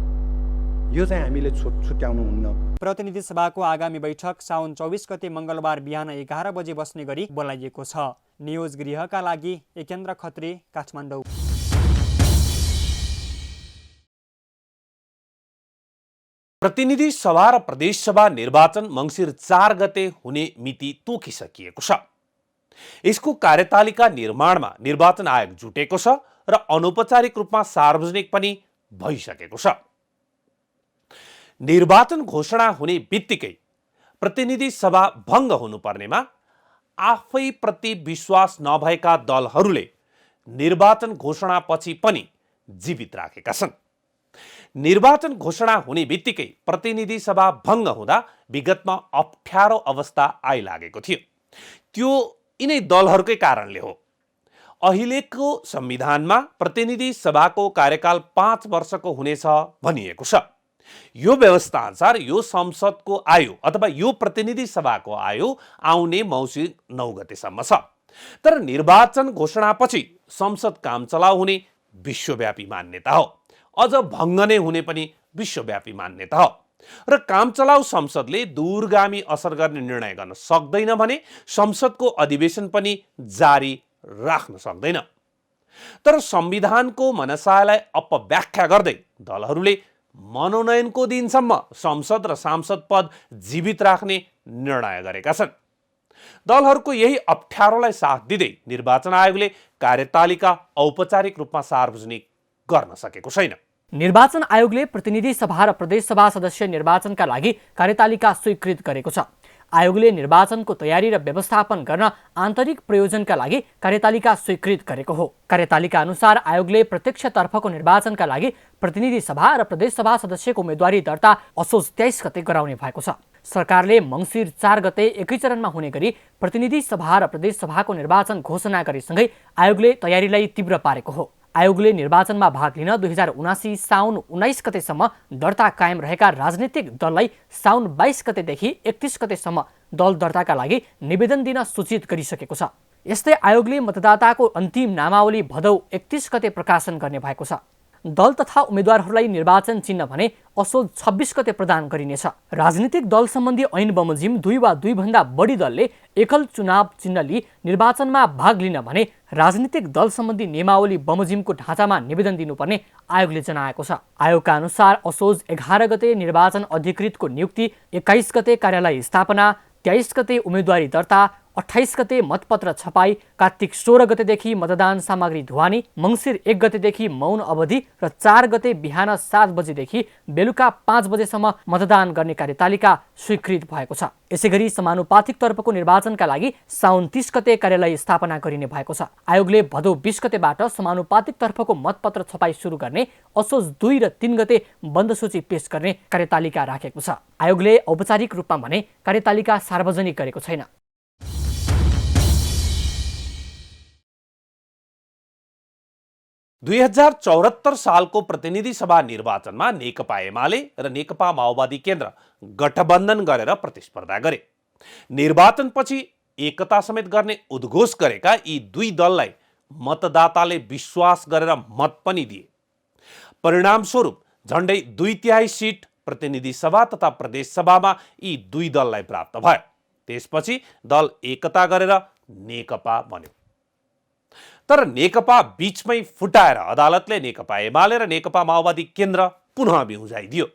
यो चाहिँ हामीले छुट्याउनु हुन्न। प्रतिनिधि सभाको आगामी बैठक साउन 24 गते मङ्गलबार बिहान 11 बजे बस्ने गरी बोलाइएको छ। न्युज गृहका लागि एकेन्द्र खत्री, काठमाडौँ। प्रतिनिधि सभा र प्रदेश सभा निर्वाचन मङ्सिर 4 गते हुने मिति तोकिसकिएको छ। यसको कार्यतालिका निर्माणमा निर्वाचन आयोग जुटेको छ र अनौपचारिक रूपमा सार्वजनिक पनि भइसकेको छ। निर्वाचन घोषणा हुने बित्तिकै प्रतिनिधि सभा भङ्ग हुनुपर्नेमा आफै प्रति विश्वास नभएका दलहरूले निर्वाचन घोषणापछि पनि जीवित राखेका छन्। निर्वाचन घोषणा हुने बित्तिकै प्रतिनिधि सभा भङ्ग हुँदा विगतमा अप्ठ्यारो अवस्था आइलागेको थियो। त्यो यिनै दलहरूकै कारणले हो। अहिलेको संविधानमा प्रतिनिधि सभाको कार्यकाल 5 वर्षको हुनेछ भनिएको छ। यो व्यवस्था अनुसार यो संसदको आयु अथवा यो प्रतिनिधि सभाको आयु आउने मङ्सिर 9 गतेसम्म छ। तर निर्वाचन घोषणापछि संसद काम चलाउ हुने विश्वव्यापी मान्यता हो। अझ भङ्ग नै हुने पनि विश्वव्यापी मान्यता हो। र काम चलाउ संसदले दूरगामी असर गर्ने निर्णय गर्न सक्दैन भने संसदको अधिवेशन पनि जारी राख्न सक्दैन। तर संविधानको मनसायलाई अपव्याख्या गर्दै दलहरूले मनोनयनको दिनसम्म संसद र सांसद पद जीवित राख्ने निर्णय गरेका छन्। दलहरूको यही अप्ठ्यारोलाई साथ दिँदै निर्वाचन आयोगले कार्यतालिका औपचारिक रूपमा सार्वजनिक गर्न सकेको छैन। निर्वाचन आयोगले प्रतिनिधि सभा र प्रदेश सभा सदस्य निर्वाचनका लागि कार्यतालिका स्वीकृत गरेको छ। आयोगले निर्वाचनको तयारी र व्यवस्थापन गर्न आन्तरिक प्रयोजनका लागि कार्यतालिका स्वीकृत गरेको हो। कार्यतालिका अनुसार आयोगले प्रत्यक्षतर्फको निर्वाचनका लागि प्रतिनिधि सभा र प्रदेश सभा सदस्यको उम्मेदवारी दर्ता असोज 23 गते गराउने भएको छ। सरकारले मङ्सिर 4 गते एकै चरणमा हुने गरी प्रतिनिधि सभा र प्रदेश सभाको निर्वाचन घोषणा गरेसँगै आयोगले तयारीलाई तीव्र पारेको हो। आयोगले निर्वाचनमा भाग लिन 2079 साउन 19 गतेसम्म दर्ता कायम रहेका राजनीतिक दललाई साउन 22 गतेदेखि 31 गतेसम्म दल दर्ताका लागि निवेदन दिन सूचित गरिसकेको छ। यस्तै आयोगले मतदाताको अन्तिम नामावली भदौ 31 गते प्रकाशन गर्ने भएको छ। दल तथा उम्मेद्वारहरूलाई निर्वाचन चिन्ह भने असोज 26 गते प्रदान गरिनेछ। राजनीतिक दल सम्बन्धी ऐन बमोजिम 2 वा 2 भन्दा बढी दलले एकल चुनाव चिन्ह लिई निर्वाचनमा भाग लिन भने राजनीतिक दल सम्बन्धी नियमावली बमोजिमको ढाँचामा निवेदन दिनुपर्ने आयोगले जनाएको छ। आयोगका अनुसार असोज 11 गते निर्वाचन अधिकृतको नियुक्ति, 21 गते कार्यालय स्थापना, 23 गते उम्मेदवारी दर्ता, 28 गते मतपत्र छपाई, कार्तिक 16 गतेदेखि मतदान सामग्री ढुवानी, मङ्सिर 1 गतेदेखि मौन अवधि र 4 गते बिहान 7 बजेदेखि बेलुका 5 बजेसम्म मतदान गर्ने कार्यतालिका स्वीकृत भएको छ। यसैगरी समानुपातिक तर्फको निर्वाचनका लागि साउन 30 गते कार्यालय स्थापना गरिने भएको छ। आयोगले भदौ 20 गतेबाट समानुपातिक तर्फको मतपत्र छपाई सुरु गर्ने, असोज 2 र 3 गते बन्द सूची पेश गर्ने कार्यतालिका राखेको छ। आयोगले औपचारिक रूपमा भने कार्यतालिका सार्वजनिक गरेको छैन। दुई 2074 सालको प्रतिनिधि सभा निर्वाचनमा नेकपा एमाले र नेकपा माओवादी केन्द्र गठबन्धन गरेर प्रतिस्पर्धा गरे। निर्वाचनपछि एकता समेत गर्ने उद्घोष गरेका यी दुई दललाई मतदाताले विश्वास गरेर मत पनि दिए। परिणामस्वरूप झण्डै 2/3 सिट प्रतिनिधि सभा तथा प्रदेश सभामा यी दुई दललाई प्राप्त भयो। त्यसपछि दल एकता गरेर नेकपा बन्यो। तर नेकपा बीचमै फुटाएर अदालतले नेकपा एमाले र नेकपा माओवादी केन्द्र पुनः बिउजाइदियो।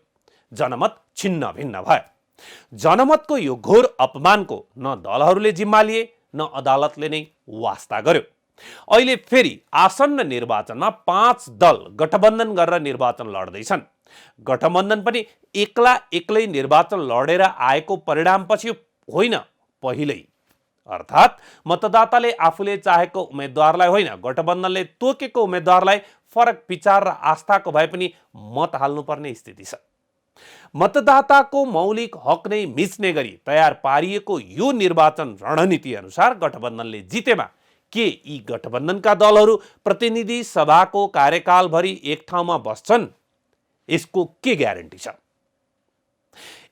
जनमत छिन्न भिन्न भयो। जनमतको यो घोर अपमानको न दलहरूले जिम्मा लिए न अदालतले नै वास्ता गर्यो। अहिले फेरि आसन्न निर्वाचनमा 5 दल गठबन्धन गरेर निर्वाचन लड्दैछन्। गठबन्धन पनि एक्लै निर्वाचन लडेर आएको परिणामपछि होइन, पहिल्यै। अर्थात् मतदाताले आफूले चाहेको उम्मेद्वारलाई होइन, गठबन्धनले तोकेको उम्मेद्वारलाई फरक विचार र आस्थाको भए पनि मत हाल्नुपर्ने स्थिति छ। मतदाताको मौलिक हक नै मिच्ने गरी तयार पारिएको यो निर्वाचन रणनीति अनुसार गठबन्धनले जितेमा के यी गठबन्धनका दलहरू प्रतिनिधि सभाको कार्यकालभरि एक ठाउँमा बस्छन्? यसको के ग्यारेन्टी छ?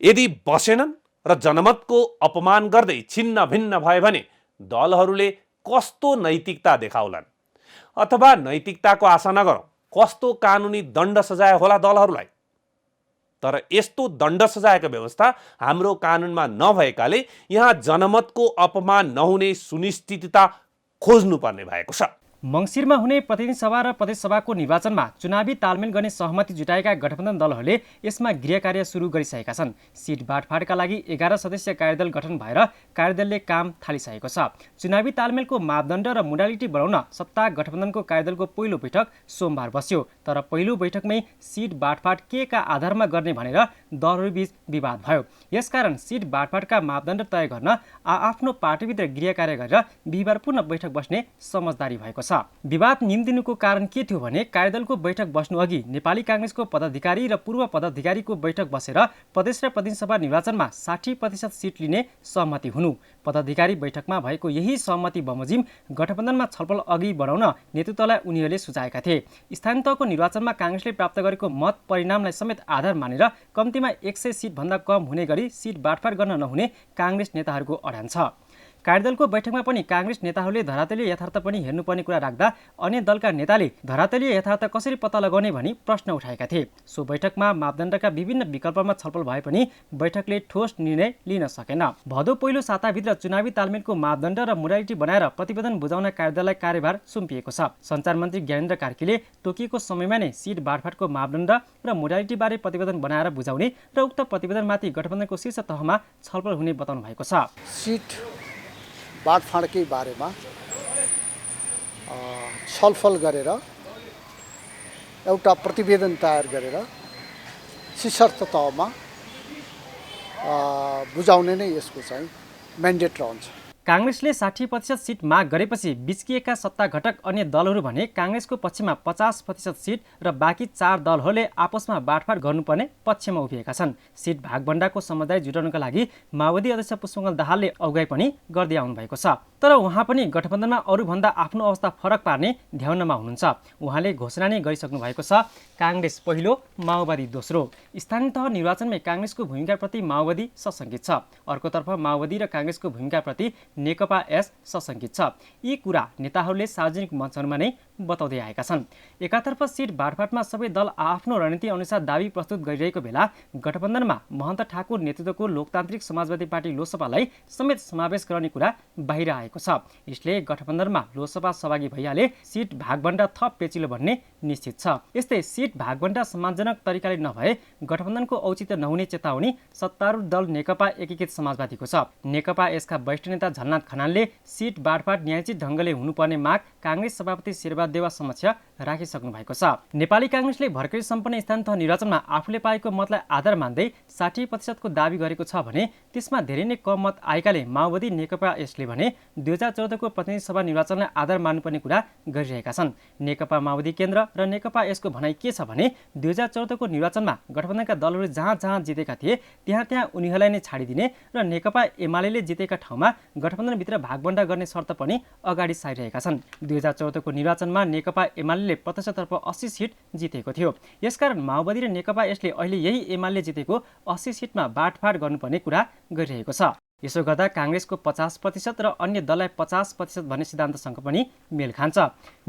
यदि बसेनन् र जनमतको अपमान गर्दै छिन्न भिन्न भए भने दलहरूले कस्तो नैतिकता देखाउलान्? अथवा नैतिकताको आशा नगरौँ, कस्तो कानुनी दण्ड सजाय होला दलहरूलाई? तर यस्तो दण्ड सजायको व्यवस्था हाम्रो कानुनमा नभएकाले यहाँ जनमतको अपमान नहुने सुनिश्चितता खोज्नुपर्ने भएको छ। मङ्सिरमा हुने प्रतिनिधि सभा र प्रदेश सभाको निर्वाचनमा चुनावी तालमेल गर्ने सहमति जुटाएका गठबन्धन दलहरूले यसमा गृह कार्य सुरु गरिसकेका छन्। सिट बाँडफाँडका लागि 11 सदस्यीय कार्यदल गठन भएर कार्यदलले काम थालिसकेको छ। चुनावी तालमेलको मापदण्ड र मोडालिटी बनाउन सत्ता गठबन्धनको कार्यदलको पहिलो बैठक सोमबार बस्यो। तर पहिलो बैठकमै सिट बाँडफाँड के का आधारमा गर्ने भनेर दलहरूबीच विवाद भयो। यसकारण सिट बाँडफाँडका मापदण्ड तय गर्न आफ्नो पार्टीभित्र गृह कार्य गरेर बिहिबार पुनः बैठक बस्ने समझदारी भएको छ। विवाद निम्तिनुको कारण के थियो भने कार्यदलको बैठक बस्नु अघि नेपाली कांग्रेसको पदाधिकारी र पूर्व पदाधिकारीको बैठक बसेर प्रदेश र प्रतिनिधि सभा निर्वाचनमा 60% सिट लिने सहमति हुनु। पदाधिकारी बैठकमा भएको यही सहमति बमोजिम गठबन्धनमा छलफल अघि बढाउन नेतृत्वलाई उनीहरूले सुझाएका थिए। स्थानीय तहको निर्वाचनमा कांग्रेसले प्राप्त गरेको मत परिणामलाई समेत आधार मानेर कम्तीमा 100 सिट भन्दा कम हुने गरी सिट बाँडफाँड गर्न नहुने कांग्रेस नेताहरूको अडान छ। कार्यदलको बैठकमा पनि कांग्रेस नेताहरूले धरातलीय यथार्थ पनि हेर्नुपर्ने कुरा राख्दा अन्य दलका नेताले धरातलीय यथार्थ कसरी पत्ता लगाउने भनी प्रश्न उठाएका थिए। सो बैठकमा मापदण्डका विभिन्न विकल्पमा छलफल भए पनि बैठकले ठोस निर्णय लिन सकेन। भदौ पहिलो साताभित्र चुनावी तालमेलको मापदण्ड र मोडालिटी बनाएर प्रतिवेदन बुझाउन कार्यदललाई कार्यभार सुम्पिएको छ। सञ्चार मन्त्री ज्ञानेन्द्र कार्कीले तोकिएको समयमा नै सिट बाँडफाँडको मापदण्ड र मोडालिटी बारे प्रतिवेदन बनाएर बुझाउने र उक्त प्रतिवेदनमाथि गठबन्धनको शीर्ष तहमा छलफल हुने बताउनु भएको छ। बाँडफाँडकै बारेमा छलफल गरेर एउटा प्रतिवेदन तयार गरेर शीर्ष तहमा बुझाउने नै यसको चाहिँ म्यान्डेट रहन्छ। कांग्रेसले 60% सिट माग गरेपछि बिच्किएका सत्ता घटक अन्य दलहरू भने कांग्रेसको पक्षमा 50% सिट र बाँकी 4 दलहरूले आपसमा बाँडफाँड गर्नुपर्ने पक्षमा उभिएका छन्। सिट भागभण्डाको समझदारी जुटाउनका लागि माओवादी अध्यक्ष पुष्पकमल दाहालले अगुवाई पनि गर्दै आउनु भएको छ। तर उहाँ पनि गठबन्धनमा अरूभन्दा आफ्नो अवस्था फरक पार्ने ध्यानमा हुनुहुन्छ। उहाँले घोषणा नै गरिसक्नु भएको छ, कांग्रेस पहिलो माओवादी दोस्रो। स्थानीय तह निर्वाचनमै कांग्रेसको भूमिकाप्रति माओवादी सशङ्कित छ। अर्कोतर्फ माओवादी र कांग्रेसको भूमिकाप्रति नेकपा एस सशङ्कित छ। यी कुरा नेताहरूले सार्वजनिक मञ्चहरूमा नै बताउँदै आएका छन्। एकातर्फ सिट बाँडफाँडमा सबै दल आफ्नो रणनीति अनुसार दाबी प्रस्तुत गरिरहेको बेला गठबन्धनमा महन्त ठाकुर नेतृत्वको लोकतान्त्रिक समाजवादी पार्टी लोसपालाई समेत समावेश गराउने कुरा बाहिर आएको छ। यसले गठबन्धनमा लोसपा सहभागी भइहाले सिट भागभण्डा थप पेचिलो भन्ने निश्चित छ। यस्तै सिट भागभण्डा सम्मानजनक तरिकाले नभए गठबन्धनको औचित्य नहुने चेतावनी सत्तारूढ दल नेकपा एकीकृत समाजवादीको छ। नेकपा यसका वरिष्ठ नेता झलनाथ खनालले सिट बाँडफाँड न्यायोचित ढङ्गले हुनुपर्ने माग कांग्रेस सभापति शेरबहादुर देउवा समक्ष राखिसक्नु भएको छ। नेपाली कांग्रेसले भर्खरै सम्पन्न स्थानीय तह निर्वाचनमा आफूले पाएको मतलाई आधार मान्दै 60% को दाबी गरेको छ भने त्यसमा धेरै नै कम मत आएकाले माओवादी नेकपा यसले भने 2014 को प्रतिनिधि सभा निर्वाचनलाई आधार मान्नुपर्ने कुरा गरिरहेका छन्। नेकपा माओवादी केन्द्र र नेकपा यसको भनाइ के छ भने 2014 को निर्वाचनमा गठबन्धनका दलहरू जहाँ जितेका थिए त्यहाँ उनीहरूलाई नै छाडिदिने र नेकपा एमाले जितेका ठाउँमा गठबन्धनभित्र भागभण्डा गर्ने शर्त पनि अगाडि सारिरहेका छन्। 2014 को निर्वाचनमा नेकपा एमाले प्रत्यक्षतर्फ 80 सिट जितेको थियो। यसकारण माओवादी र नेकपा यसले अहिले यही एमाले जितेको 80 सिटमा बाँडफाँड गर्नुपर्ने कुरा गरिरहेको छ। यसो गर्दा काङ्ग्रेसको 50% र अन्य दललाई 50% भन्ने सिद्धान्तसँग पनि मेल खान्छ।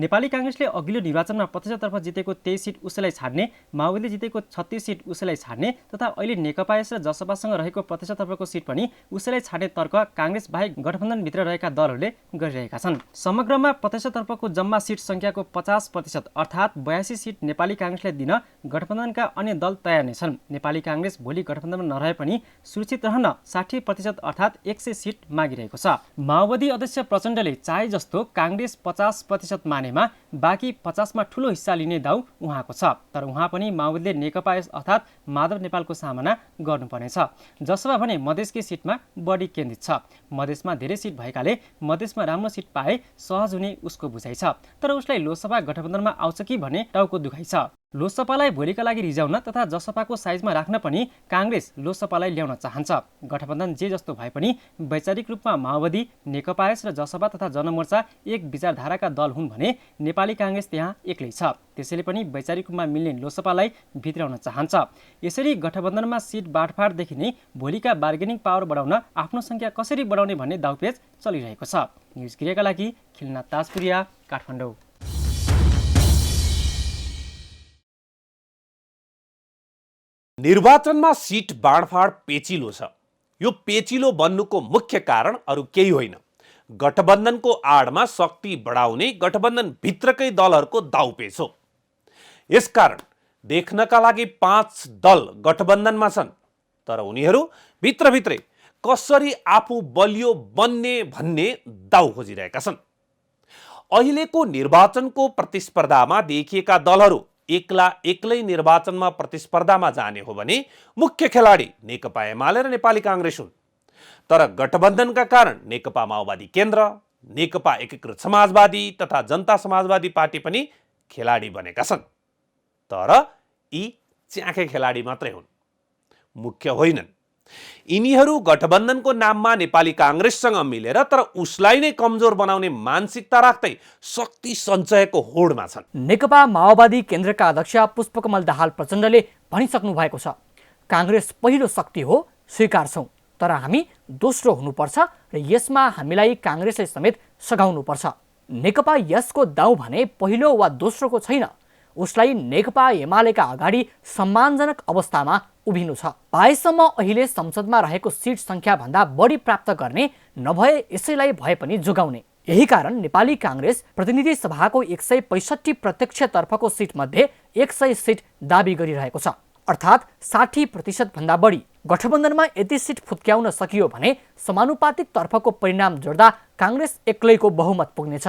नेपाली काङ्ग्रेसले अघिल्लो निर्वाचनमा प्रतिशततर्फ जितेको 23 सिट उसैलाई छाड्ने, माओवादीले जितेको 36 सिट उसैलाई छाड्ने तथा अहिले नेकपा एस र जसपासँग रहेको प्रतिशततर्फको सिट पनि उसैलाई छाड्ने तर्क काङ्ग्रेस बाहेक गठबन्धनभित्र रहेका दलहरूले गरिरहेका छन्। समग्रमा प्रतिशततर्फको जम्मा सिट सङ्ख्याको 50% अर्थात् 82 सिट नेपाली काङ्ग्रेसलाई दिन गठबन्धनका अन्य दल तयार नै छन्। नेपाली काङ्ग्रेस भोलि गठबन्धनमा नरहे पनि सुरक्षित रहन 60% अर्थात् 100 सिट मागिरहेको छ। माओवादी अध्यक्ष प्रचण्डले चाहे जस्तो काङ्ग्रेस 50% मानेमा बाँकी 50मा ठूलो हिस्सा लिने दाउ उहाँको छ। तर उहाँ पनि माओवादीले नेकपा एस अर्थात् माधव नेपालको सामना गर्नुपर्नेछ। जसपा भने मधेसकै सिटमा बढी केन्द्रित छ। मधेसमा धेरै सिट भएकाले मधेसमा राम्रो सिट पाए सहज हुने उसको बुझाइ छ। तर उसलाई लोकसभा गठबन्धनमा आउँछ कि भन्ने टाउको दुखाइ छ। लोकसभालाई भोलिका लागि रिजाउन तथा जसपाको साइजमा राख्न पनि काङ्ग्रेस लोकसभालाई ल्याउन चाहन्छ। गठबन्धन जे जस्तो भए पनि वैचारिक रूपमा माओवादी, नेकपा एस र जसपा तथा जनमोर्चा एक विचारधाराका दल हुन् भने नेपाली काङ्ग्रेस त्यहाँ एक्लै छ। त्यसैले पनि वैचारिक रूपमा मिल्ने लोकसभालाई भित्राउन चाहन्छ। यसरी गठबन्धनमा सिट बाँडफाँडदेखि नै भोलिका बार्गेनिङ पावर बढाउन आफ्नो सङ्ख्या कसरी बढाउने भन्ने दाउपेच चलिरहेको छ। न्युज क्रियाका लागि खिलनाथ ताजपुरिया, काठमाडौँ। निर्वाचनमा सिट बाँडफाँड पेचिलो छ। यो पेचिलो बन्नुको मुख्य कारण अरू केही होइन, गठबन्धनको आडमा शक्ति बढाउने गठबन्धन भित्रकै दलहरूको दाउपेच हो। यसकारण देख्नका लागि 5 दल गठबन्धनमा छन्, तर उनीहरू भित्रभित्रै कसरी आफू बलियो बन्ने भन्ने दाउ खोजिरहेका छन्। अहिलेको निर्वाचनको प्रतिस्पर्धामा देखिएका दलहरू एक्लै निर्वाचनमा प्रतिस्पर्धामा जाने हो भने मुख्य खेलाडी नेकपा एमाले र नेपाली काङ्ग्रेस हुन्। तर गठबन्धनका कारण नेकपा माओवादी केन्द्र, नेकपा एकीकृत समाजवादी तथा जनता समाजवादी पार्टी पनि खेलाडी बनेका छन्। तर यी च्याखे खेलाडी मात्रै हुन्, मुख्य होइनन्। यिनीहरू गठबन्धनको नाममा नेपाली काङ्ग्रेससँग मिलेर तर उसलाई नै कमजोर बनाउने मानसिकता राख्दै शक्ति सञ्चयको होडमा छन्। नेकपा माओवादी केन्द्रका अध्यक्ष पुष्पकमल दाहाल प्रचण्डले भनिसक्नु भएको छ, काङ्ग्रेस पहिलो शक्ति हो, स्वीकार्छौँ, तर हामी दोस्रो हुनुपर्छ र यसमा हामीलाई काङ्ग्रेसले समेत सघाउनुपर्छ। नेकपा यसको दाउ भने पहिलो वा दोस्रोको छैन, उसलाई नेकपा एमालेका अगाडि सम्मानजनक अवस्थामा उभिनु छ। पाएसम्म अहिले संसदमा रहेको सिट सङ्ख्याभन्दा बढी प्राप्त गर्ने, नभए यसैलाई भए पनि जोगाउने। यही कारण नेपाली काङ्ग्रेस प्रतिनिधि सभाको 165 प्रत्यक्षतर्फको सिटमध्ये 100 सिट दाबी गरिरहेको छ, अर्थात् 60% भन्दा बढी। गठबन्धनमा यति सिट फुत्क्याउन सकियो भने समानुपातिक तर्फको परिणाम जोड्दा काङ्ग्रेस एक्लैको बहुमत पुग्नेछ,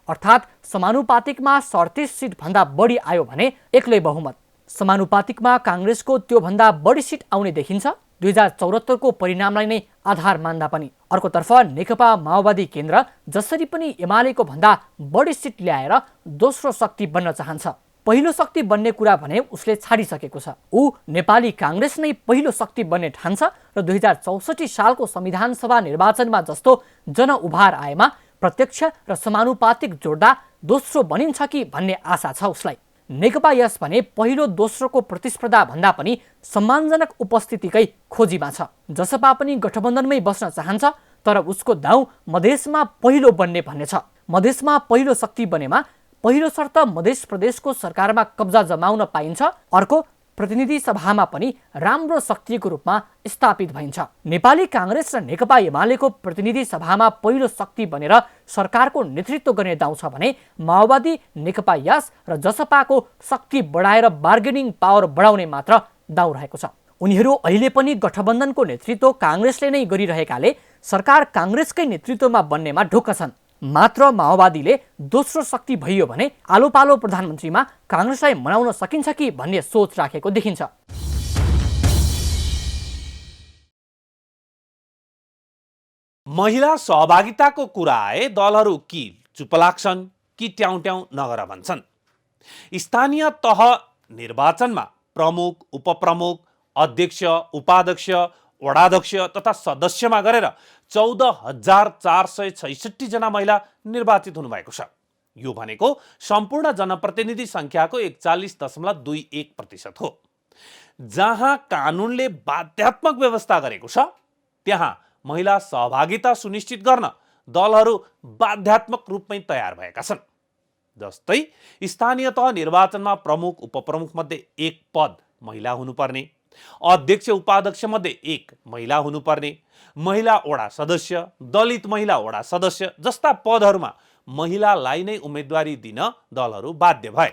अर्थात् समानुपातिकमा 37 सिट भन्दा बढी आयो भने एक्लै बहुमत। समानुपातिकमा काङ्ग्रेसको त्योभन्दा बढी सिट आउने देखिन्छ 2074 को परिणामलाई नै आधार मान्दा पनि। अर्कोतर्फ नेकपा माओवादी केन्द्र जसरी पनि एमालेको भन्दा बढी सिट ल्याएर दोस्रो शक्ति बन्न चाहन्छ। पहिलो शक्ति बन्ने कुरा भने उसले छाडिसकेको छ। ऊ नेपाली काङ्ग्रेस नै पहिलो शक्ति बन्ने ठान्छ र 2064 सालको संविधान सभा निर्वाचनमा जस्तो जनउभार आएमा प्रत्यक्ष र समानुपातिक जोड्दा दोस्रो बनिन्छ कि भन्ने आशा छ उसलाई। नेकपा यस भने पहिलो दोस्रोको प्रतिस्पर्धा भन्दा पनि सम्मानजनक उपस्थितिकै खोजीमा छ। जसपा पनि गठबन्धनमै बस्न चाहन्छ, तर उसको दाउ मधेसमा पहिलो बन्ने भन्ने छ। मधेसमा पहिलो शक्ति बनेमा पहिलो शर्त मधेस प्रदेशको सरकारमा कब्जा जमाउन पाइन्छ, अर्को प्रतिनिधि सभामा पनि राम्रो शक्तिको रूपमा स्थापित भइन्छ। नेपाली काङ्ग्रेस र नेकपा एमालेको प्रतिनिधि सभामा पहिलो शक्ति बनेर सरकारको नेतृत्व गर्ने दाउ छ भने माओवादी, नेकपा यस र जसपाको शक्ति बढाएर बार्गेनिङ पावर बढाउने मात्र दाउ रहेको छ। उनीहरू अहिले पनि गठबन्धनको नेतृत्व काङ्ग्रेसले नै गरिरहेकाले सरकार काङ्ग्रेसकै नेतृत्वमा बन्नेमा ढुक्क छन्। मात्र माओवादीले दोस्रो शक्ति भइयो भने आलो पालो प्रधानमन्त्रीमा काङ्ग्रेसलाई मनाउन सकिन्छ कि भन्ने सोच राखेको देखिन्छ। महिला सहभागिताको कुरा आए दलहरू कि चुप लाग्छन् कि ट्याउट्याउ नगर भन्छन्। स्थानीय तह निर्वाचनमा प्रमुख, उपप्रमुख, अध्यक्ष, उपाध्यक्ष, वडाध्यक्ष तथा सदस्यमा गरेर 14,466 जना महिला निर्वाचित हुनुभएको छ। यो भनेको सम्पूर्ण जनप्रतिनिधि संख्याको 41.21% हो। जहाँ कानुनले बाध्यात्मक व्यवस्था गरेको छ त्यहाँ महिला सहभागिता सुनिश्चित गर्न दलहरू बाध्यात्मक रूपमै तयार भएका छन्। जस्तै स्थानीय तह निर्वाचनमा प्रमुख उपप्रमुख मध्ये एक पद महिला हुनुपर्ने, अध्यक्ष उपाध्यक्ष मध्ये एक महिला हुनुपर्ने, महिला वडा सदस्य, दलित महिला वडा सदस्य जस्ता पदहरूमा महिलालाई नै उम्मेदवारी दिन दलहरू बाध्य भए।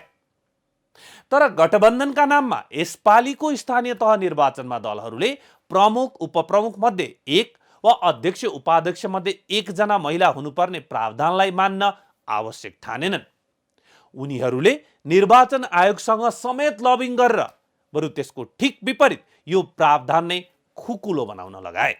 तर गठबन्धनका नाममा यसपालिको स्थानीय तह निर्वाचनमा दलहरूले प्रमुख उपप्रमुख मध्ये एक वा अध्यक्ष उपाध्यक्ष मध्ये एकजना महिला हुनुपर्ने प्रावधानलाई मान्न आवश्यक ठानेनन्। उनीहरूले निर्वाचन आयोगसँग समेत लबिङ गरेर बरु त्यसको ठिक विपरीत यो प्रावधान नै खुकुलो बनाउन लगाए।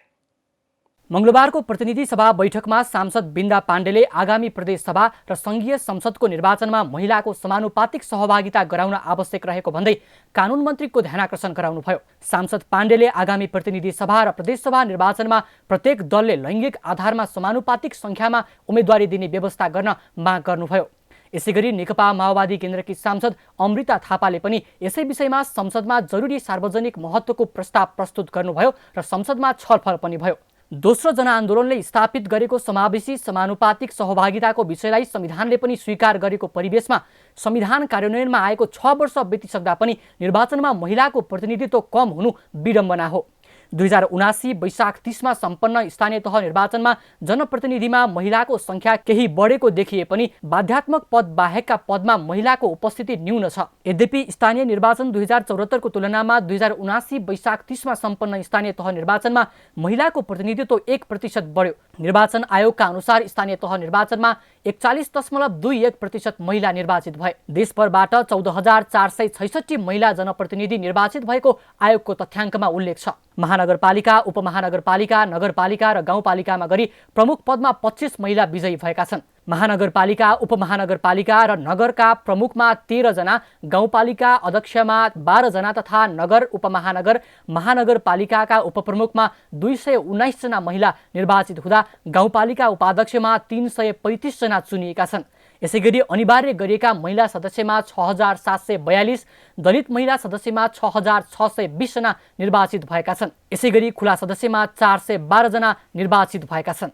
मंगलबारको प्रतिनिधि सभा बैठकमा सांसद बिन्दा पाण्डेले आगामी प्रदेश सभा र संघीय संसदको निर्वाचनमा महिलाको समानुपातिक सहभागिता गराउन आवश्यक रहेको भन्दै कानुन मन्त्रीको ध्यानाकर्षण गराउनुभयो। सांसद पाण्डेले आगामी प्रतिनिधि सभा र प्रदेश सभा निर्वाचनमा प्रत्येक दलले लैङ्गिक आधारमा समानुपातिक संख्यामा उम्मेदवारी दिने व्यवस्था गर्न माग गर्नुभयो। यसैगरी नेकपा माओवादी केन्द्रकी सांसद अमृता थापाले पनि यसै विषयमा संसदमा जरुरी सार्वजनिक महत्त्वको प्रस्ताव प्रस्तुत गर्नुभयो र संसदमा छलफल पनि भयो। दोस्रो जनआन्दोलनले स्थापित गरेको समावेशी समानुपातिक सहभागिताको विषयलाई संविधानले पनि स्वीकार गरेको परिवेशमा संविधान कार्यान्वयनमा आएको 6 वर्ष बितिसक्दा पनि निर्वाचनमा महिलाको प्रतिनिधित्व कम हुनु विडम्बना हो। 2079 वैशाख 30 मा सम्पन्न स्थानीय तह निर्वाचनमा जनप्रतिनिधिमा महिलाको संख्या केही बढेको देखिए पनि बाध्यात्मक पद बाहेकका पदमा महिलाको उपस्थिति न्यून छ। यद्यपि स्थानीय निर्वाचन 2074 को तुलनामा 2079 वैशाख 30 मा सम्पन्न स्थानीय तह निर्वाचनमा महिलाको प्रतिनिधित्व 1% बढ्यो। निर्वाचन आयोगका अनुसार स्थानीय तह निर्वाचनमा 41.21% महिला निर्वाचित भए। देशभरबाट 14,466 महिला जनप्रतिनिधि निर्वाचित भएको आयोगको तथ्याङ्कमा उल्लेख छ। महानगरपालिका, उपमहानगरपालिका, नगरपालिका र गाउँपालिकामा गरी प्रमुख पदमा 25 महिला विजयी भएका छन्। महानगरपालिका, उपमहानगरपालिका र नगरका प्रमुखमा 13 जना, गाउँपालिका अध्यक्षमा 12 जना तथा नगर उपमहानगर महानगरपालिकाका उपप्रमुखमा 219 जना महिला निर्वाचित हुँदा गाउँपालिका उपाध्यक्षमा 335 जना चुनिएका छन्। यसैगरी अनिवार्य गरिएका महिला सदस्यमा 6,742, दलित महिला सदस्यमा 6,620 जना निर्वाचित भएका छन्। यसैगरी खुला सदस्यमा 412 जना निर्वाचित भएका छन्।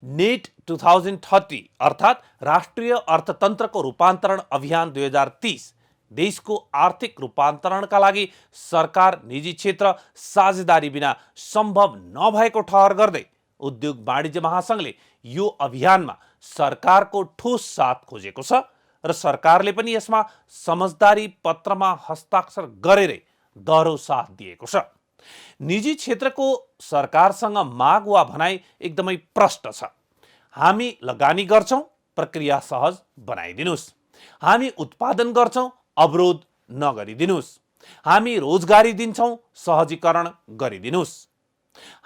नेट 2030 अर्थात् राष्ट्रिय अर्थतन्त्रको रूपान्तरण अभियान 2030 देशको आर्थिक रूपान्तरणका लागि सरकार निजी क्षेत्र साझेदारी बिना सम्भव नभएको ठहर गर्दै उद्योग वाणिज्य महासंघले यो अभियानमा सरकारको ठोस साथ खोजेको छ र सरकारले पनि यसमा समझदारी पत्रमा हस्ताक्षर गरेरै दह्रो साथ दिएको छ। निजी क्षेत्रको सरकारसँग माग वा भनाइ एकदमै प्रष्ट छ। हामी लगानी गर्छौं, प्रक्रिया सहज बनाइदिनुस्। हामी उत्पादन गर्छौं, अवरोध नगरिदिनुस्। हामी रोजगारी दिन्छौं, सहजीकरण गरिदिनुस्।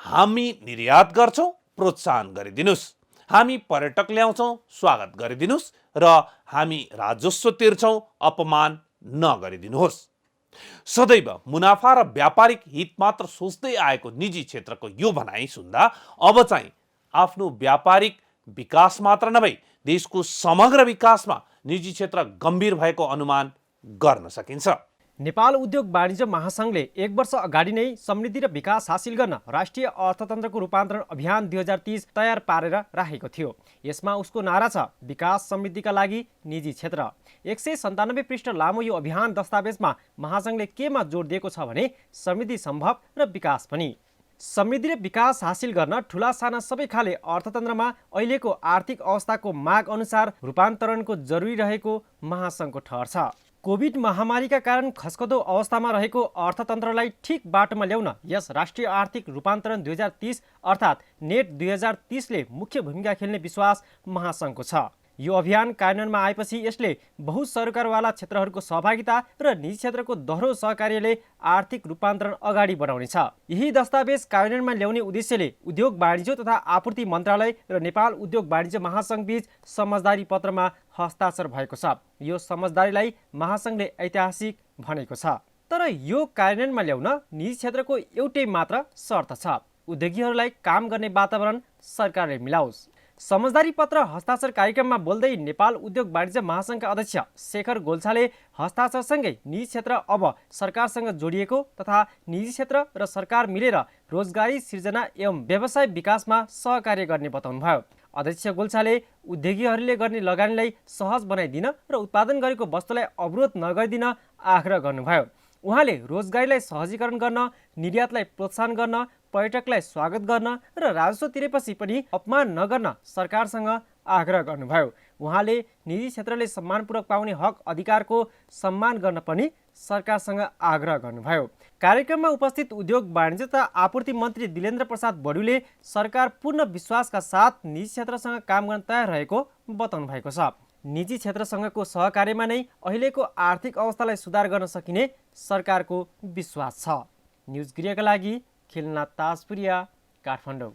हामी निर्यात गर्छौं, प्रोत्साहन गरिदिनुस्। हामी पर्यटक ल्याउँछौं, स्वागत गरिदिनुस् र हामी राजस्व तिर्छौं, अपमान नगरिदिनुहोस्। सदैव मुनाफा र व्यापारिक हित मात्र सोच्दै आएको निजी क्षेत्रको यो भनाइ सुन्दा अब चाहिँ आफ्नो व्यापारिक विकास मात्र नभई देशको समग्र विकासमा निजी क्षेत्र गम्भीर भएको अनुमान गर्न सकिन्छ। नेपाल उद्योग वाणिज्य महासंघले 1 वर्ष अगाडि नै समृद्धि र विकास हासिल गर्न राष्ट्रिय अर्थतन्त्रको रूपान्तरण अभियान 2030 तयार पारेर राखेको थियो। यसमा उसको नारा छ विकास समृद्धिका लागि निजी क्षेत्र। 197 पृष्ठ लामो यो अभियान दस्तावेजमा महासंघले केमा जोड दिएको छ भने समृद्धि सम्भव र विकास पनि। समृद्धि र विकास हासिल गर्न ठुला साना सबै खाले अर्थतन्त्रमा अहिलेको आर्थिक अवस्थाको माग अनुसार रूपान्तरणको जरुरी रहेको महासंघको ठहर छ। कोभिड महामारीका कारण खस्कदो अवस्थामा रहेको अर्थतन्त्रलाई ठिक बाटोमा ल्याउन यस राष्ट्रिय आर्थिक रूपान्तरण 2030 अर्थात् नेट 2030 ले मुख्य भूमिका खेल्ने विश्वास महासंघको छ। यो अभियान कार्यान्वयनमा आएपछि यसले बहु सरकारवाला क्षेत्रहरूको सहभागिता र निजी क्षेत्रको दोहोरो सहकार्यले आर्थिक रूपान्तरण अगाडि बढाउनेछ। यही दस्तावेज कार्यान्वयनमा ल्याउने उद्देश्यले उद्योग वाणिज्य तथा आपूर्ति मन्त्रालय र नेपाल उद्योग वाणिज्य महासंघ बीच समझदारी पत्रमा हस्ताक्षर भएको छ। यो समझदारीलाई महासंघले ऐतिहासिक भनेको छ। तर यो कार्यान्वयनमा ल्याउन निजी क्षेत्रको एउटै मात्र शर्त छ, उद्योगीहरूलाई काम गर्ने वातावरण सरकारले मिलाओस्। समझदारी पत्र हस्ताक्षर कार्यक्रममा बोल्दै नेपाल उद्योग वाणिज्य महासङ्घका अध्यक्ष शेखर गोल्छाले हस्ताक्षरसँगै निजी क्षेत्र अब सरकारसँग जोडिएको तथा निजी क्षेत्र र सरकार मिलेर रोजगारी सिर्जना एवं व्यवसाय विकासमा सहकार्य गर्ने बताउनुभयो। अध्यक्ष गोल्छाले उद्योगीहरूले गर्ने लगानीलाई सहज बनाइदिन र उत्पादन गरेको वस्तुलाई अवरोध नगरिदिन आग्रह गर्नुभयो। उहाँले रोजगारीलाई सहजीकरण गर्न, निर्यातलाई प्रोत्साहन गर्न, पर्यटकलाई स्वागत गर्न र राजस्व तिरेपछि पनि अपमान नगर्न सरकारसँग आग्रह गर्नुभयो। उहाँले निजी क्षेत्रले सम्मानपूर्वक पाउने हक अधिकारको सम्मान गर्न पनि सरकारसँग आग्रह गर्नुभयो। कार्यक्रममा उपस्थित उद्योग वाणिज्य तथा आपूर्ति मन्त्री दिलेन्द्र प्रसाद बडुले सरकार पूर्ण विश्वासका साथ निजी क्षेत्रसँग काम गर्न तयार रहेको बताउनु भएको छ। निजी क्षेत्रसँगको सहकार्यमा नै अहिलेको आर्थिक अवस्थालाई सुधार गर्न सकिने सरकारको विश्वास छ। न्युज गृहका लागि खिलनाथ ताजपुरिया, काठमाडौँ।